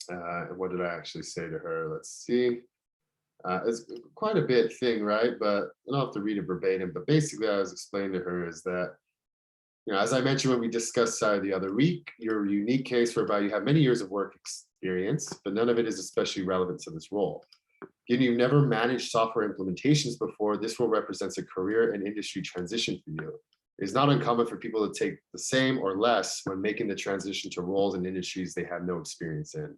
And what did I actually say to her? Let's see. It's quite a bit thing, right? But I don't have to read it verbatim. But basically, I was explaining to her is that, you know, as I mentioned when we discussed the other week, your unique case whereby you have many years of work experience, but none of it is especially relevant to this role. Given you've never managed software implementations before, this role represents a career and industry transition for you. It is not uncommon for people to take the same or less when making the transition to roles and industries they have no experience in,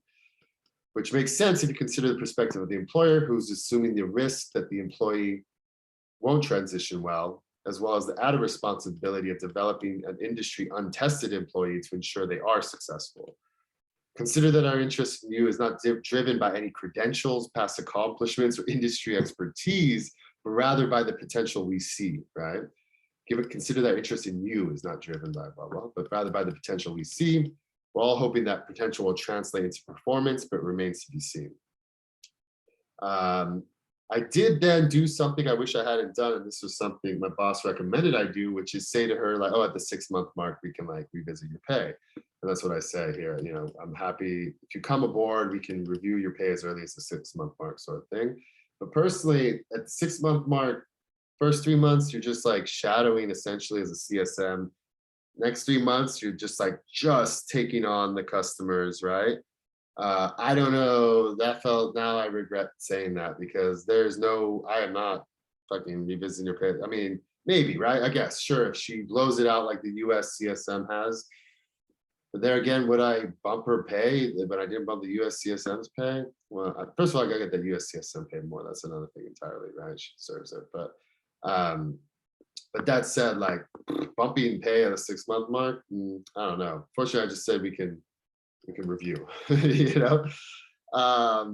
which makes sense if you consider the perspective of the employer, who's assuming the risk that the employee won't transition well as the added responsibility of developing an industry untested employee to ensure they are successful. Consider that our interest in you is not driven by any credentials, past accomplishments, or industry expertise, but rather by the potential we see, right? Consider that interest in you is not driven by blah, blah, but rather by the potential we see. We're all hoping that potential will translate into performance, but remains to be seen. I did then do something I wish I hadn't done, and this was something my boss recommended I do, which is say to her like, oh, at the 6-month mark, we can like revisit your pay. And that's what I say here. You know, I'm happy if you come aboard, we can review your pay as early as the 6-month mark sort of thing. But personally, at the 6-month mark, first 3 months, you're just like shadowing essentially as a CSM. Next 3 months, you're just taking on the customers, right? I don't know. Now I regret saying that because I am not fucking revisiting your pay. I mean, maybe, right? I guess, sure, if she blows it out like the US CSM has. But there again, would I bump her pay when I didn't bump the US CSM's pay? Well, first of all, I gotta get the US CSM paid more. That's another thing entirely, right? She deserves it. But that said, like bumping pay at a 6-month mark, I don't know. Fortunately, I just said we can review, you know. But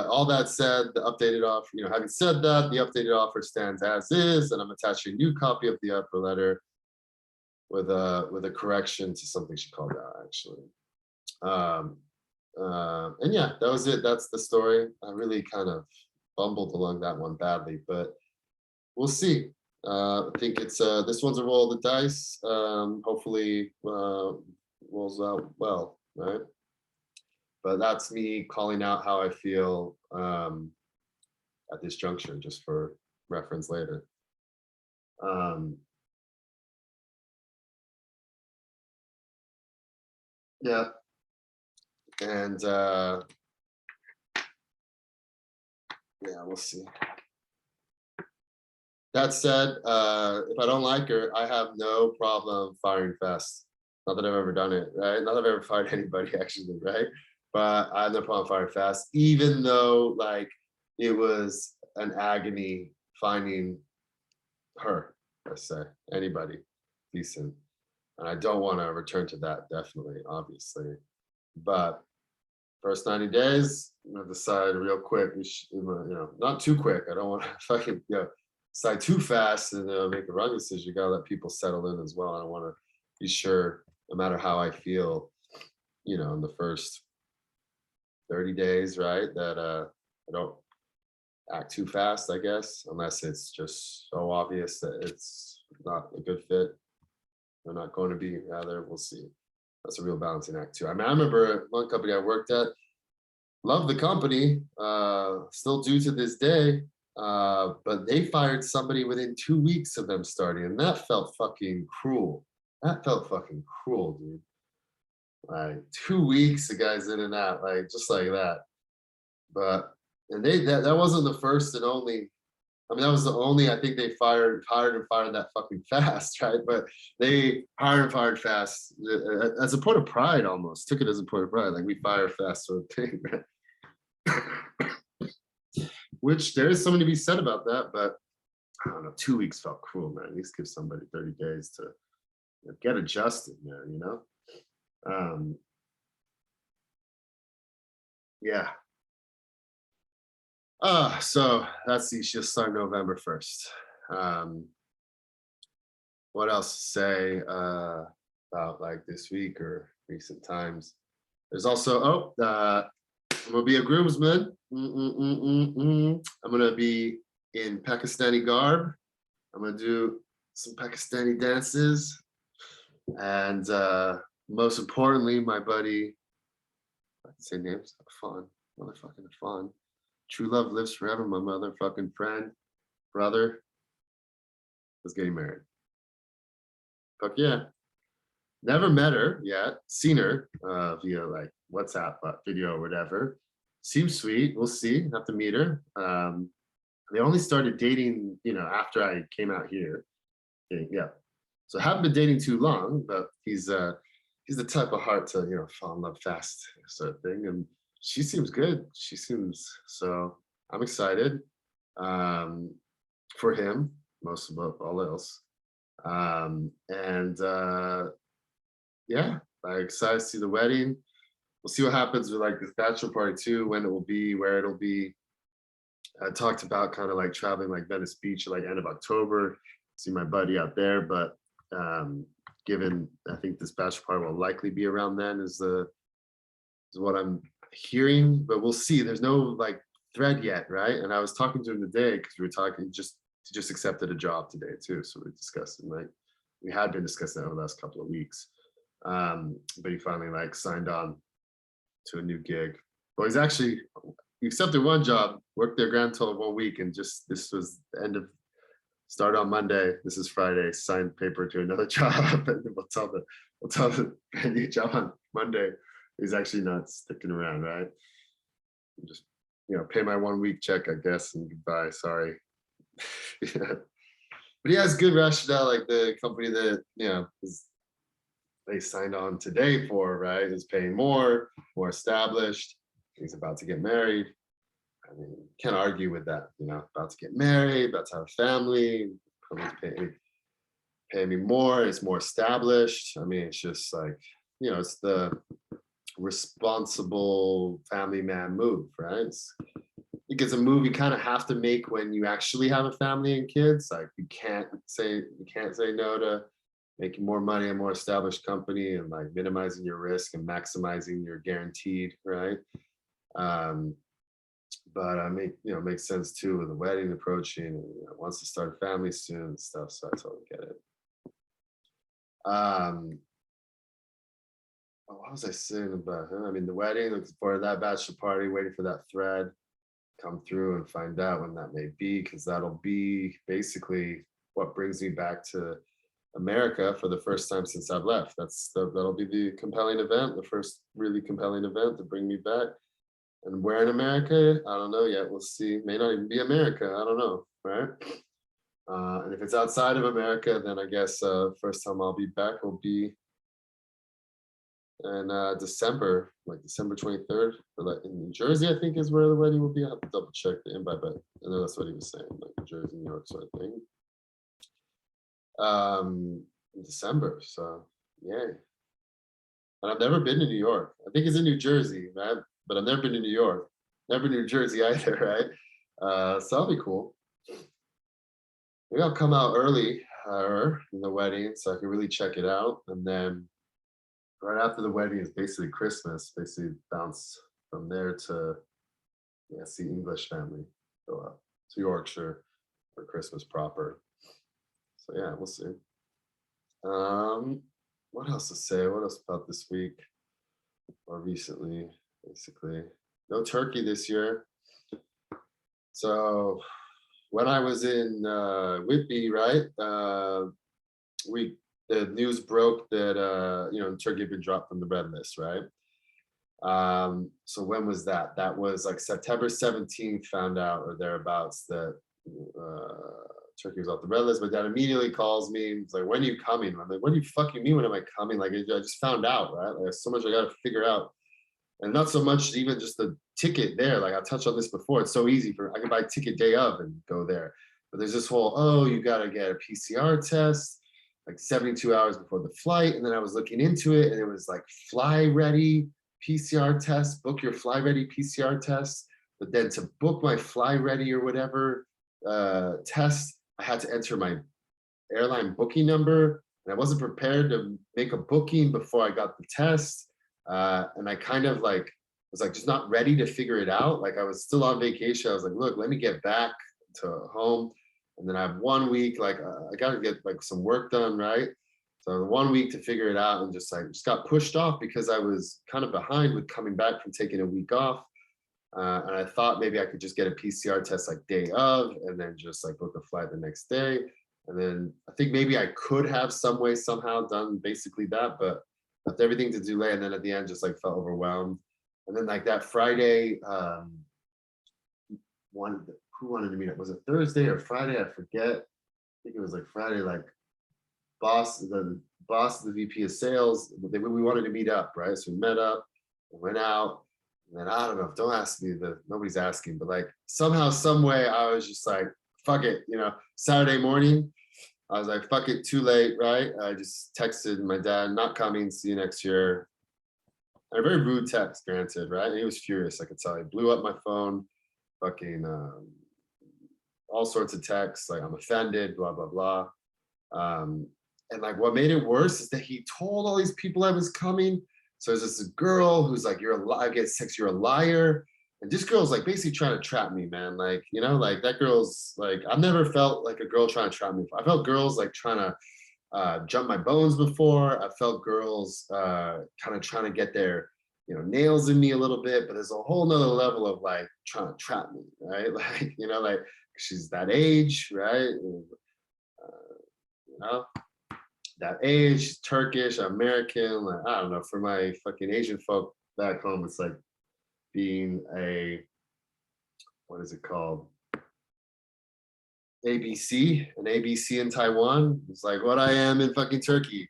all that said, the updated offer, you know, having said that, the updated offer stands as is, and I'm attaching a new copy of the offer letter with a correction to something she called out actually. And yeah, that was it. That's the story. I really kind of bumbled along that one badly, but we'll see. I think it's this one's a roll of the dice. Hopefully rolls out well, right? But that's me calling out how I feel at this juncture, just for reference later. Um, yeah, and yeah, we'll see. That said, if I don't like her, I have no problem firing fast. Not that I've ever done it, right? Not that I've ever fired anybody actually, right? But I have no problem firing fast, even though like it was an agony finding her, let's say, anybody decent. And I don't want to return to that, definitely, obviously. But first 90 days, I'm gonna decide real quick. Not too quick. I don't want to fucking decide too fast and make a wrong decision. You gotta let people settle in as well. I want to be sure, no matter how I feel, in the first 30 days, right, that I don't act too fast, I guess, unless it's just so obvious that it's not a good fit. They're not going to be, rather, we'll see. That's a real balancing act too. I mean, I remember one company I worked at, love the company, still do to this day, but they fired somebody within 2 weeks of them starting, and that felt fucking cruel. That felt fucking cruel, dude. Like 2 weeks, the guy's in and out, like just like that. But and that wasn't the first and only. I mean, that was the only, I think they hired and fired that fucking fast, right? But they hired and fired fast as a point of pride almost. Took it as a point of pride, like we fire fast sort of thing, right? Which there is something to be said about that, but I don't know, 2 weeks felt cruel, man. At least give somebody 30 days to get adjusted, man, Yeah. So that's she'll start November 1st. What else to say about like this week or recent times? There's also, I'm gonna be a groomsman. I'm gonna be in Pakistani garb. I'm gonna do some Pakistani dances. And most importantly, my buddy, I can say names, Afan, motherfucking Afan. True love lives forever. My motherfucking friend, brother, is getting married. Fuck yeah. Never met her yet. Seen her via like WhatsApp video or whatever. Seems sweet. We'll see. Have to meet her. They only started dating, after I came out here. Yeah. So haven't been dating too long, but he's the type of heart to fall in love fast sort of thing. And she seems good. She seems so. I'm excited for him, most above all else. And yeah, I'm excited to see the wedding. We'll see what happens with like this bachelor party too, when it will be, where it'll be. I talked about kind of like traveling like Venice Beach at like end of October, see my buddy out there, but given I think this bachelor party will likely be around then is what I'm hearing, but we'll see. There's no like thread yet, right? And I was talking to him today because we were talking he just accepted a job today too, so we're discussing like we had been discussing that over the last couple of weeks, but he finally like signed on to a new gig. Well, he accepted one job, worked there grand total of 1 week, and just this was the end of start on Monday. This is Friday. Signed paper to another job, and we'll tell the new job on Monday. He's actually not sticking around, right? Just pay my 1 week check, I guess, and goodbye. Sorry. Yeah. But he has good rationale, like the company that they signed on today for, right, is paying more established. He's about to get married. I mean, can't argue with that, about to get married, about to have a family, pay me more, it's more established. I mean, it's just like, it's the responsible family man move, right? It's a move you kind of have to make when you actually have a family and kids. Like you can't say no to making more money and more established company and like minimizing your risk and maximizing your guaranteed, right? But I makes sense too with the wedding approaching and wants to start a family soon and stuff. So I totally get it. what was I saying about him? I mean, the wedding, looking forward to that bachelor party, waiting for that thread come through and find out when that may be, because that'll be basically what brings me back to America for the first time since I've left. That'll be the compelling event, the first really compelling event to bring me back. And where in America, I don't know yet. We'll see. May not even be America. I don't know, right? And if it's outside of America, then I guess first time I'll be back will be in December, like December 23rd, or like in New Jersey, I think is where the wedding will be. I have to double check the invite, but I know that's what he was saying, like New Jersey, New York sort of thing. In December, so yay. And I've never been to New York. I think it's in New Jersey, right? But I've never been to New York, never been to New Jersey either, right? So that'll be cool. Maybe I'll come out early in the wedding so I can really check it out. And then right after the wedding is basically Christmas, basically bounce from there to see English family, go up to Yorkshire for Christmas proper. So yeah, we'll see. What else to say? What else about this week or recently? Basically, no turkey this year. So when I was in Whitby, right, the news broke that turkey had been dropped from the red list, right? So when was that? That was like September 17th, found out or thereabouts that turkey was off the red list. My dad immediately calls me. He's like, when are you coming? I'm like, what do you fucking mean when am I coming? Like, I just found out, right? Like, so much I got to figure out. And not so much even just the ticket there. Like I touched on this before. It's so easy I can buy a ticket day of and go there. But there's this whole, oh, you got to get a PCR test like 72 hours before the flight. And then I was looking into it and it was like fly ready PCR test, book your fly ready PCR test. But then to book my fly ready or whatever test, I had to enter my airline booking number. And I wasn't prepared to make a booking before I got the test. And I kind of like was like just not ready to figure it out. Like I was still on vacation. I was like, look, let me get back to home. And then I have 1 week, like I gotta get like some work done, right? So 1 week to figure it out and just got pushed off because I was kind of behind with coming back from taking a week off. And I thought maybe I could just get a PCR test like day of and then just like book a flight the next day. And then I think maybe I could have some way somehow done basically that, but left everything to delay. And then at the end, just like felt overwhelmed. And then like that Friday, who wanted to meet up? Was it Thursday or Friday? I forget. I think it was like Friday, like the VP of sales, we wanted to meet up, right? So we met up, we went out, and then I don't know, don't ask me, nobody's asking, but like somehow, some way I was just like, fuck it, Saturday morning, I was like, fuck it, too late, right? I just texted my dad, not coming, see you next year. And a very rude text, granted, right? And he was furious, I could tell. He blew up my phone, fucking all sorts of texts, like I'm offended, blah, blah, blah. And like what made it worse is that he told all these people I was coming. So there's this girl who's like, you're a liar, I get sex, you're a liar. And this girl's like basically trying to trap me, man. Like, like that girl's like, I've never felt like a girl trying to trap me. I felt girls like trying to jump my bones before. I felt girls kind of trying to get their, nails in me a little bit, but there's a whole nother level of like trying to trap me, right? Like, like she's that age, right? That age, she's Turkish, American, like, I don't know, for my fucking Asian folk back home, it's like being what is it called? ABC, an ABC in Taiwan. It's like what I am in fucking Turkey,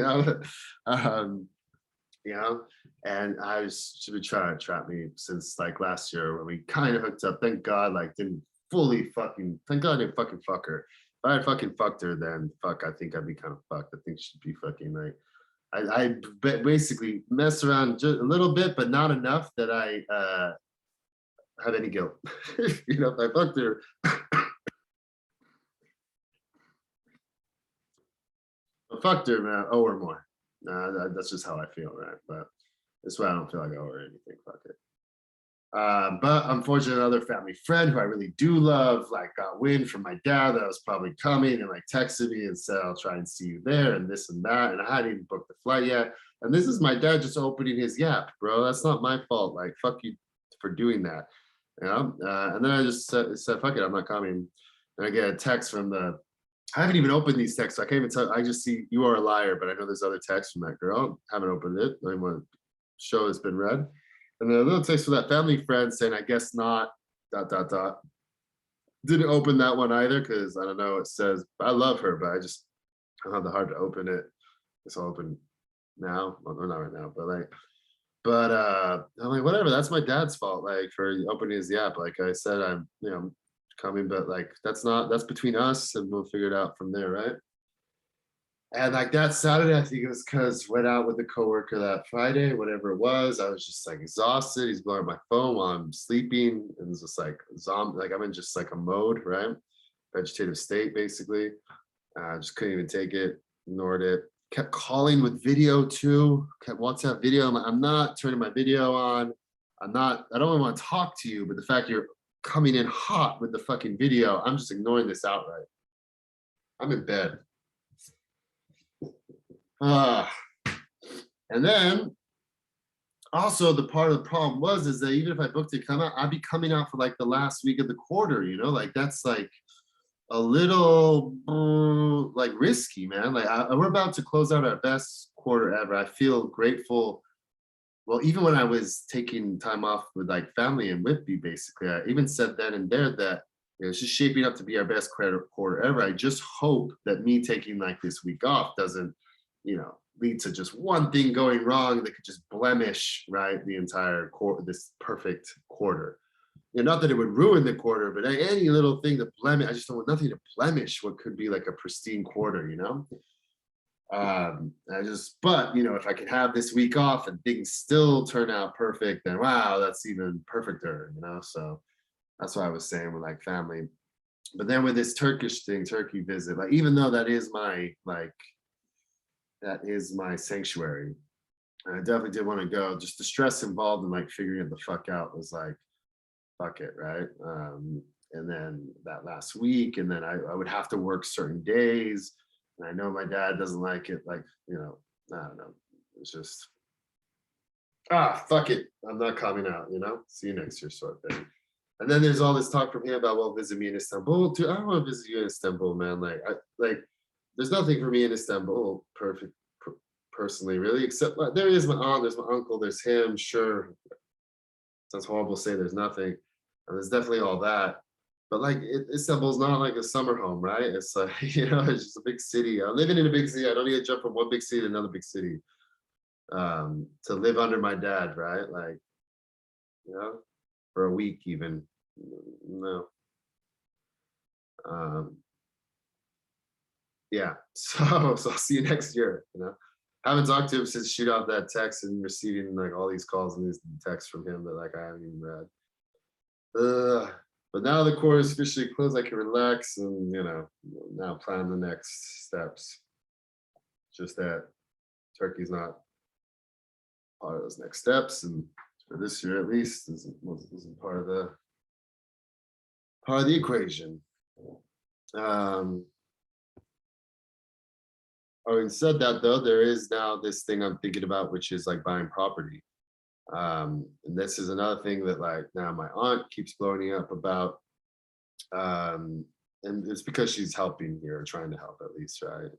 um, and she's been trying to trap me since like last year when we kind of hooked up. Thank God, like thank God I didn't fucking fuck her. If I had fucking fucked her, then fuck, I think I'd be kind of fucked. I think she'd be fucking like, I basically mess around just a little bit, but not enough that I have any guilt. If I fucked her. I fucked her, man, I owe her more. That's just how I feel, right? But that's why I don't feel like I owe her anything. Fuck it. But unfortunately, another family friend who I really do love, like got wind from my dad that I was probably coming and like texted me and said, I'll try and see you there and this and that. And I hadn't even booked the flight yet. And this is my dad just opening his yap, bro. That's not my fault. Like, fuck you for doing that. You know? And then I just said, fuck it, I'm not coming. And I get a text from I haven't even opened these texts. So I can't even tell. I just see you are a liar, but I know there's other texts from that girl. Haven't opened it. I want to show it's been read. And then a little text from that family friend saying, I guess not, dot, dot, dot. Didn't open that one either because I don't know. It says, I love her, but I don't have the heart to open it. It's open now. Well, not right now, but I'm like, whatever, that's my dad's fault, like for opening his app. Like I said, I'm, coming, but like that's between us and we'll figure it out from there, right? And like that Saturday, I think it was because went out with a coworker that Friday, whatever it was. I was just like exhausted. He's blowing my phone while I'm sleeping, and it's just like zombie, like I'm in just like a mode, right? Vegetative state, basically. I just couldn't even take it, ignored it. Kept calling with video too, kept WhatsApp video. I'm not turning my video on. I don't even want to talk to you, but the fact you're coming in hot with the fucking video, I'm just ignoring this outright. I'm in bed. And then also the part of the problem is that even if I booked to come out, I'd be coming out for like the last week of the quarter, like that's like a little like risky, man. Like we're about to close out our best quarter ever. I feel grateful. Well, even when I was taking time off with like family and Whitby, basically, I even said then and there that it's just shaping up to be our best quarter ever. I just hope that me taking like this week off doesn't, lead to just one thing going wrong that could just blemish, right, the entire quarter, this perfect quarter. Not that it would ruin the quarter, but any little thing to blemish, I just don't want nothing to blemish what could be like a pristine quarter, but if I could have this week off and things still turn out perfect, then wow, that's even perfecter, so that's what I was saying with like family. But then with this Turkey visit, like even though that is my sanctuary, and I definitely did want to go, just the stress involved in like figuring it the fuck out was like, fuck it, right? And then that last week, and then I would have to work certain days, and I know my dad doesn't like it, like, I don't know, it's just, fuck it, I'm not coming out, see you next year sort of thing. And then there's all this talk from him about, well, visit me in Istanbul. Dude, I don't want to visit you in Istanbul, man. There's nothing for me in Istanbul, personally, really, except there is my aunt, there's my uncle, there's him, sure. Sounds horrible to say there's nothing. And there's definitely all that. But like Istanbul's not like a summer home, right? It's like, it's just a big city. I'm living in a big city. I don't need to jump from one big city to another big city to live under my dad, right? Like, for a week even. No. Yeah. So I'll see you next year, haven't talked to him since shoot off that text and receiving like all these calls and these texts from him that like I haven't even read. But now the quarter is officially closed, I can relax and now plan the next steps. Just that Turkey's not part of those next steps, and for this year at least isn't part of the equation. Having said that, though, there is now this thing I'm thinking about, which is like buying property. And this is another thing that like now my aunt keeps blowing up about. And it's because she's helping here, trying to help at least, right?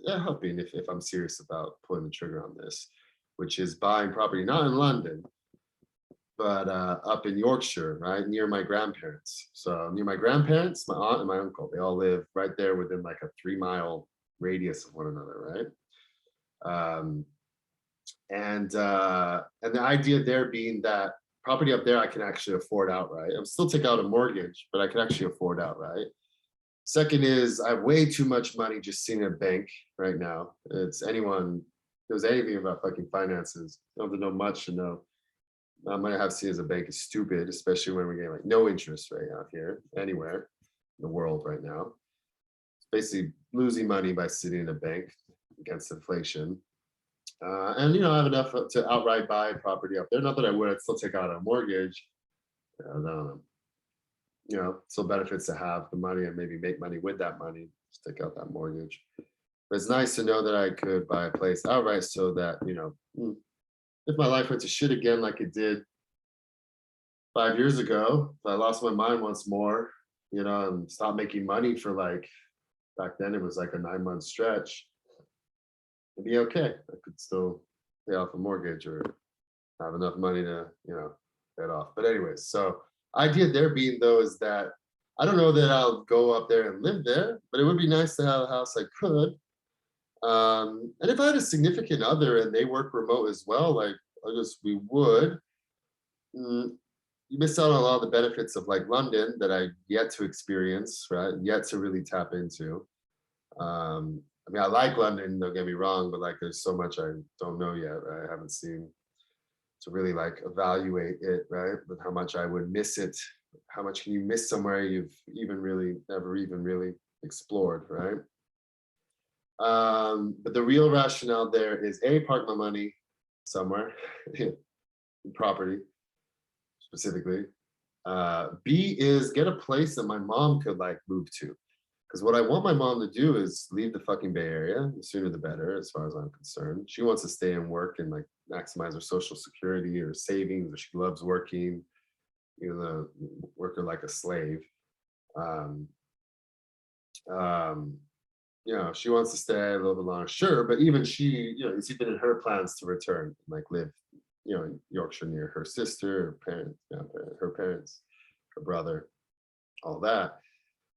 Yeah, helping if I'm serious about pulling the trigger on this, which is buying property, not in London, but up in Yorkshire, right? Near my grandparents. So near my grandparents, my aunt and my uncle, they all live right there within like a 3-mile radius of one another, right? And the idea there being that property up there I can actually afford outright. I'm still take out a mortgage, but I can actually afford outright. Second is I have way too much money just sitting in a bank right now. It's anyone knows anything about fucking finances. Don't have to know much to know. I might have seen as a bank is stupid, especially when we're getting like no interest rate out here anywhere in the world right now. It's basically losing money by sitting in a bank against inflation. And I have enough to outright buy property up there. Not that I would, I'd still take out a mortgage. Still benefits to have the money and maybe make money with that money. Just take out that mortgage. But it's nice to know that I could buy a place outright so that, if my life went to shit again like it did 5 years ago, if I lost my mind once more, and stopped making money for like, back then it was like a 9-month stretch, it'd be okay. I could still pay off a mortgage or have enough money to, pay it off. But anyways, so idea there being though is that I don't know that I'll go up there and live there, but it would be nice to have a house I could. And if I had a significant other and they work remote as well, like we would. mm, you miss out on a lot of the benefits of like London that I yet to experience, right? Yet to really tap into. I mean, I like London, don't get me wrong, but like there's so much I don't know yet. Right? I haven't seen to really like evaluate it, right? But how much I would miss it. How much can you miss somewhere you've even really never even really explored, right? But the real rationale there is A, park my money somewhere, in property specifically. B is get a place that my mom could like move to. Because what I want my mom to do is leave the fucking Bay Area. The sooner the better, as far as I'm concerned. She wants to stay and work and like maximize her social security or savings, or she loves working, work her like a slave. Um, um, she wants to stay a little bit longer, sure, but even she, it's even in her plans to return, like live, in Yorkshire near her sister, her parents, her parents, her brother, all that.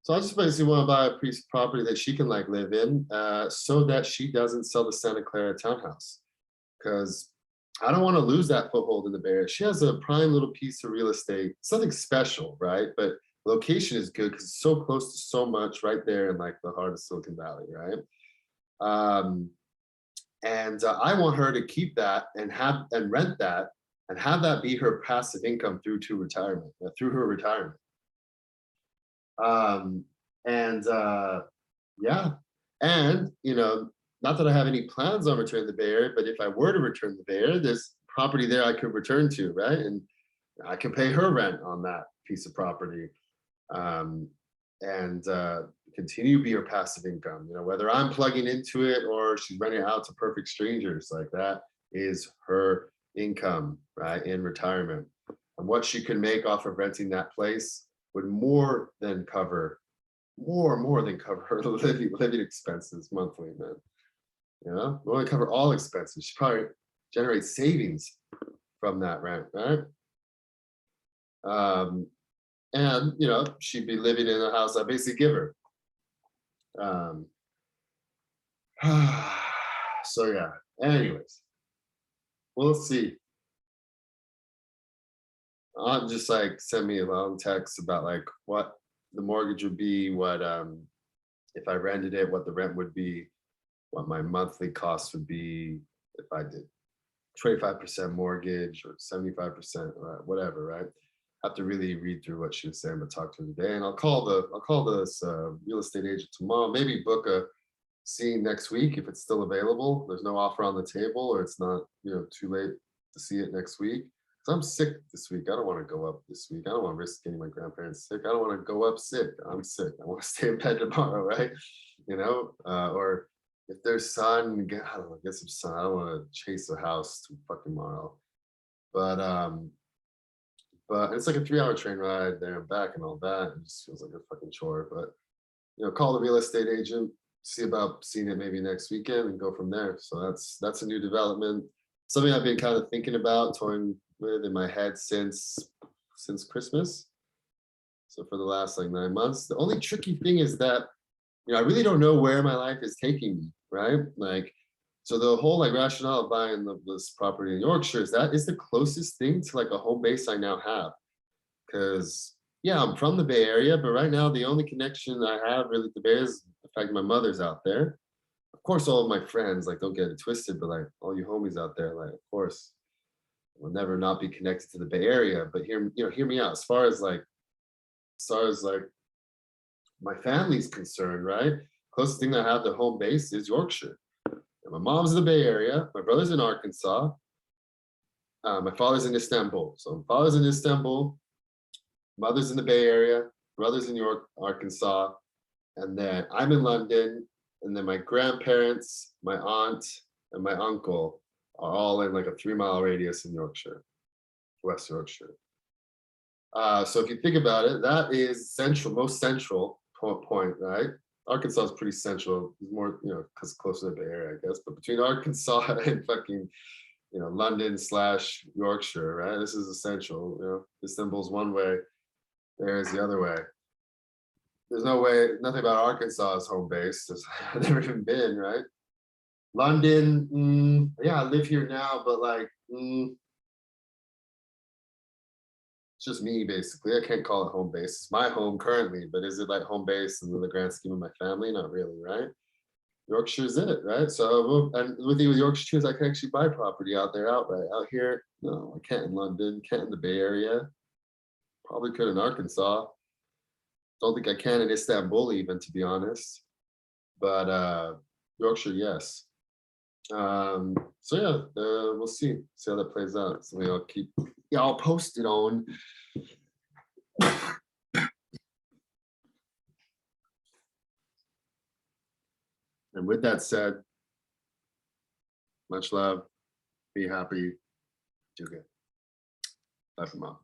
So I just basically want to buy a piece of property that she can like live in, so that she doesn't sell the Santa Clara townhouse. Because I don't want to lose that foothold in the Bay Area. She has a prime little piece of real estate, something special, right? But location is good because it's so close to so much right there in like the heart of Silicon Valley, right? And I want her to keep that and rent that and have that be her passive income through her retirement. And yeah, and not that I have any plans on returning to the Bay Area, but if I were to return to the Bay Area, there's property there I could return to, right? And I can pay her rent on that piece of property, and continue to be her passive income. Whether I'm plugging into it or she's renting it out to perfect strangers, like that is her income, right, in retirement. And what she can make off of renting that place would more than cover her living expenses monthly, man. More than cover all expenses. She probably generates savings from that rent, right? And she'd be living in a house I basically give her. So yeah. Anyways, we'll see. Just like send me a long text about like what the mortgage would be, what if I rented it, what the rent would be, what my monthly cost would be if I did 25% mortgage or 75% or whatever, right? Have to really read through what she was saying, but talk to her today. And I'll call this real estate agent tomorrow, maybe book a scene next week if it's still available. There's no offer on the table, or it's not, too late to see it next week. So I'm sick this week. I don't want to go up this week. I don't want to risk getting my grandparents sick. I don't want to go up sick. I'm sick. I want to stay in bed tomorrow, right? Or if there's sun, I don't know, get some sun. I don't want to chase a house to fucking tomorrow. But it's like a 3-hour train ride there and back and all that. It just feels like a fucking chore. But call the real estate agent, see about seeing it maybe next weekend and go from there. So that's a new development. Something I've been kind of thinking about, toying with in my head since Christmas. So for the last like 9 months. The only tricky thing is that I really don't know where my life is taking me, right? Like, so the whole like rationale of buying this property in Yorkshire is that is the closest thing to like a home base I now have. Because yeah, I'm from the Bay Area, but right now the only connection I have really to the Bay Area is the fact my mother's out there. Of course, all of my friends, like, don't get it twisted, but like all you homies out there, like, of course, will never not be connected to the Bay Area. But hear me out. As far as like my family's concerned, right? Closest thing I have to home base is Yorkshire. And my mom's in the Bay Area. My brother's in Arkansas. My father's in Istanbul. So my father's in Istanbul. Mother's in the Bay Area. Brother's in Arkansas. And then I'm in London. and then my grandparents, my aunt, and my uncle are all in like a 3 mile radius in Yorkshire, West Yorkshire. So if you think about it, that is central, most central point, right? Arkansas is pretty central. It's more, because closer to the Bay Area, I guess. But between Arkansas and fucking, London / Yorkshire, right? This is essential. Istanbul's one way, there is the other way. There's no way, nothing about Arkansas is home base. I've never even been, right? London, yeah, I live here now, but like, it's just me basically. I can't call it home base. It's my home currently, but is it like home base in the grand scheme of my family? Not really, right? Yorkshire's it, right? So, and the thing with Yorkshire too is I can actually buy property out there outright. Out here, no, I can't in London, can't in the Bay Area. Probably could in Arkansas. Don't think I can in Istanbul even, to be honest. But Yorkshire, yes. So yeah, we'll see how that plays out. So I'll keep y'all posted on. And with that said, much love, be happy, do good. Bye for mom.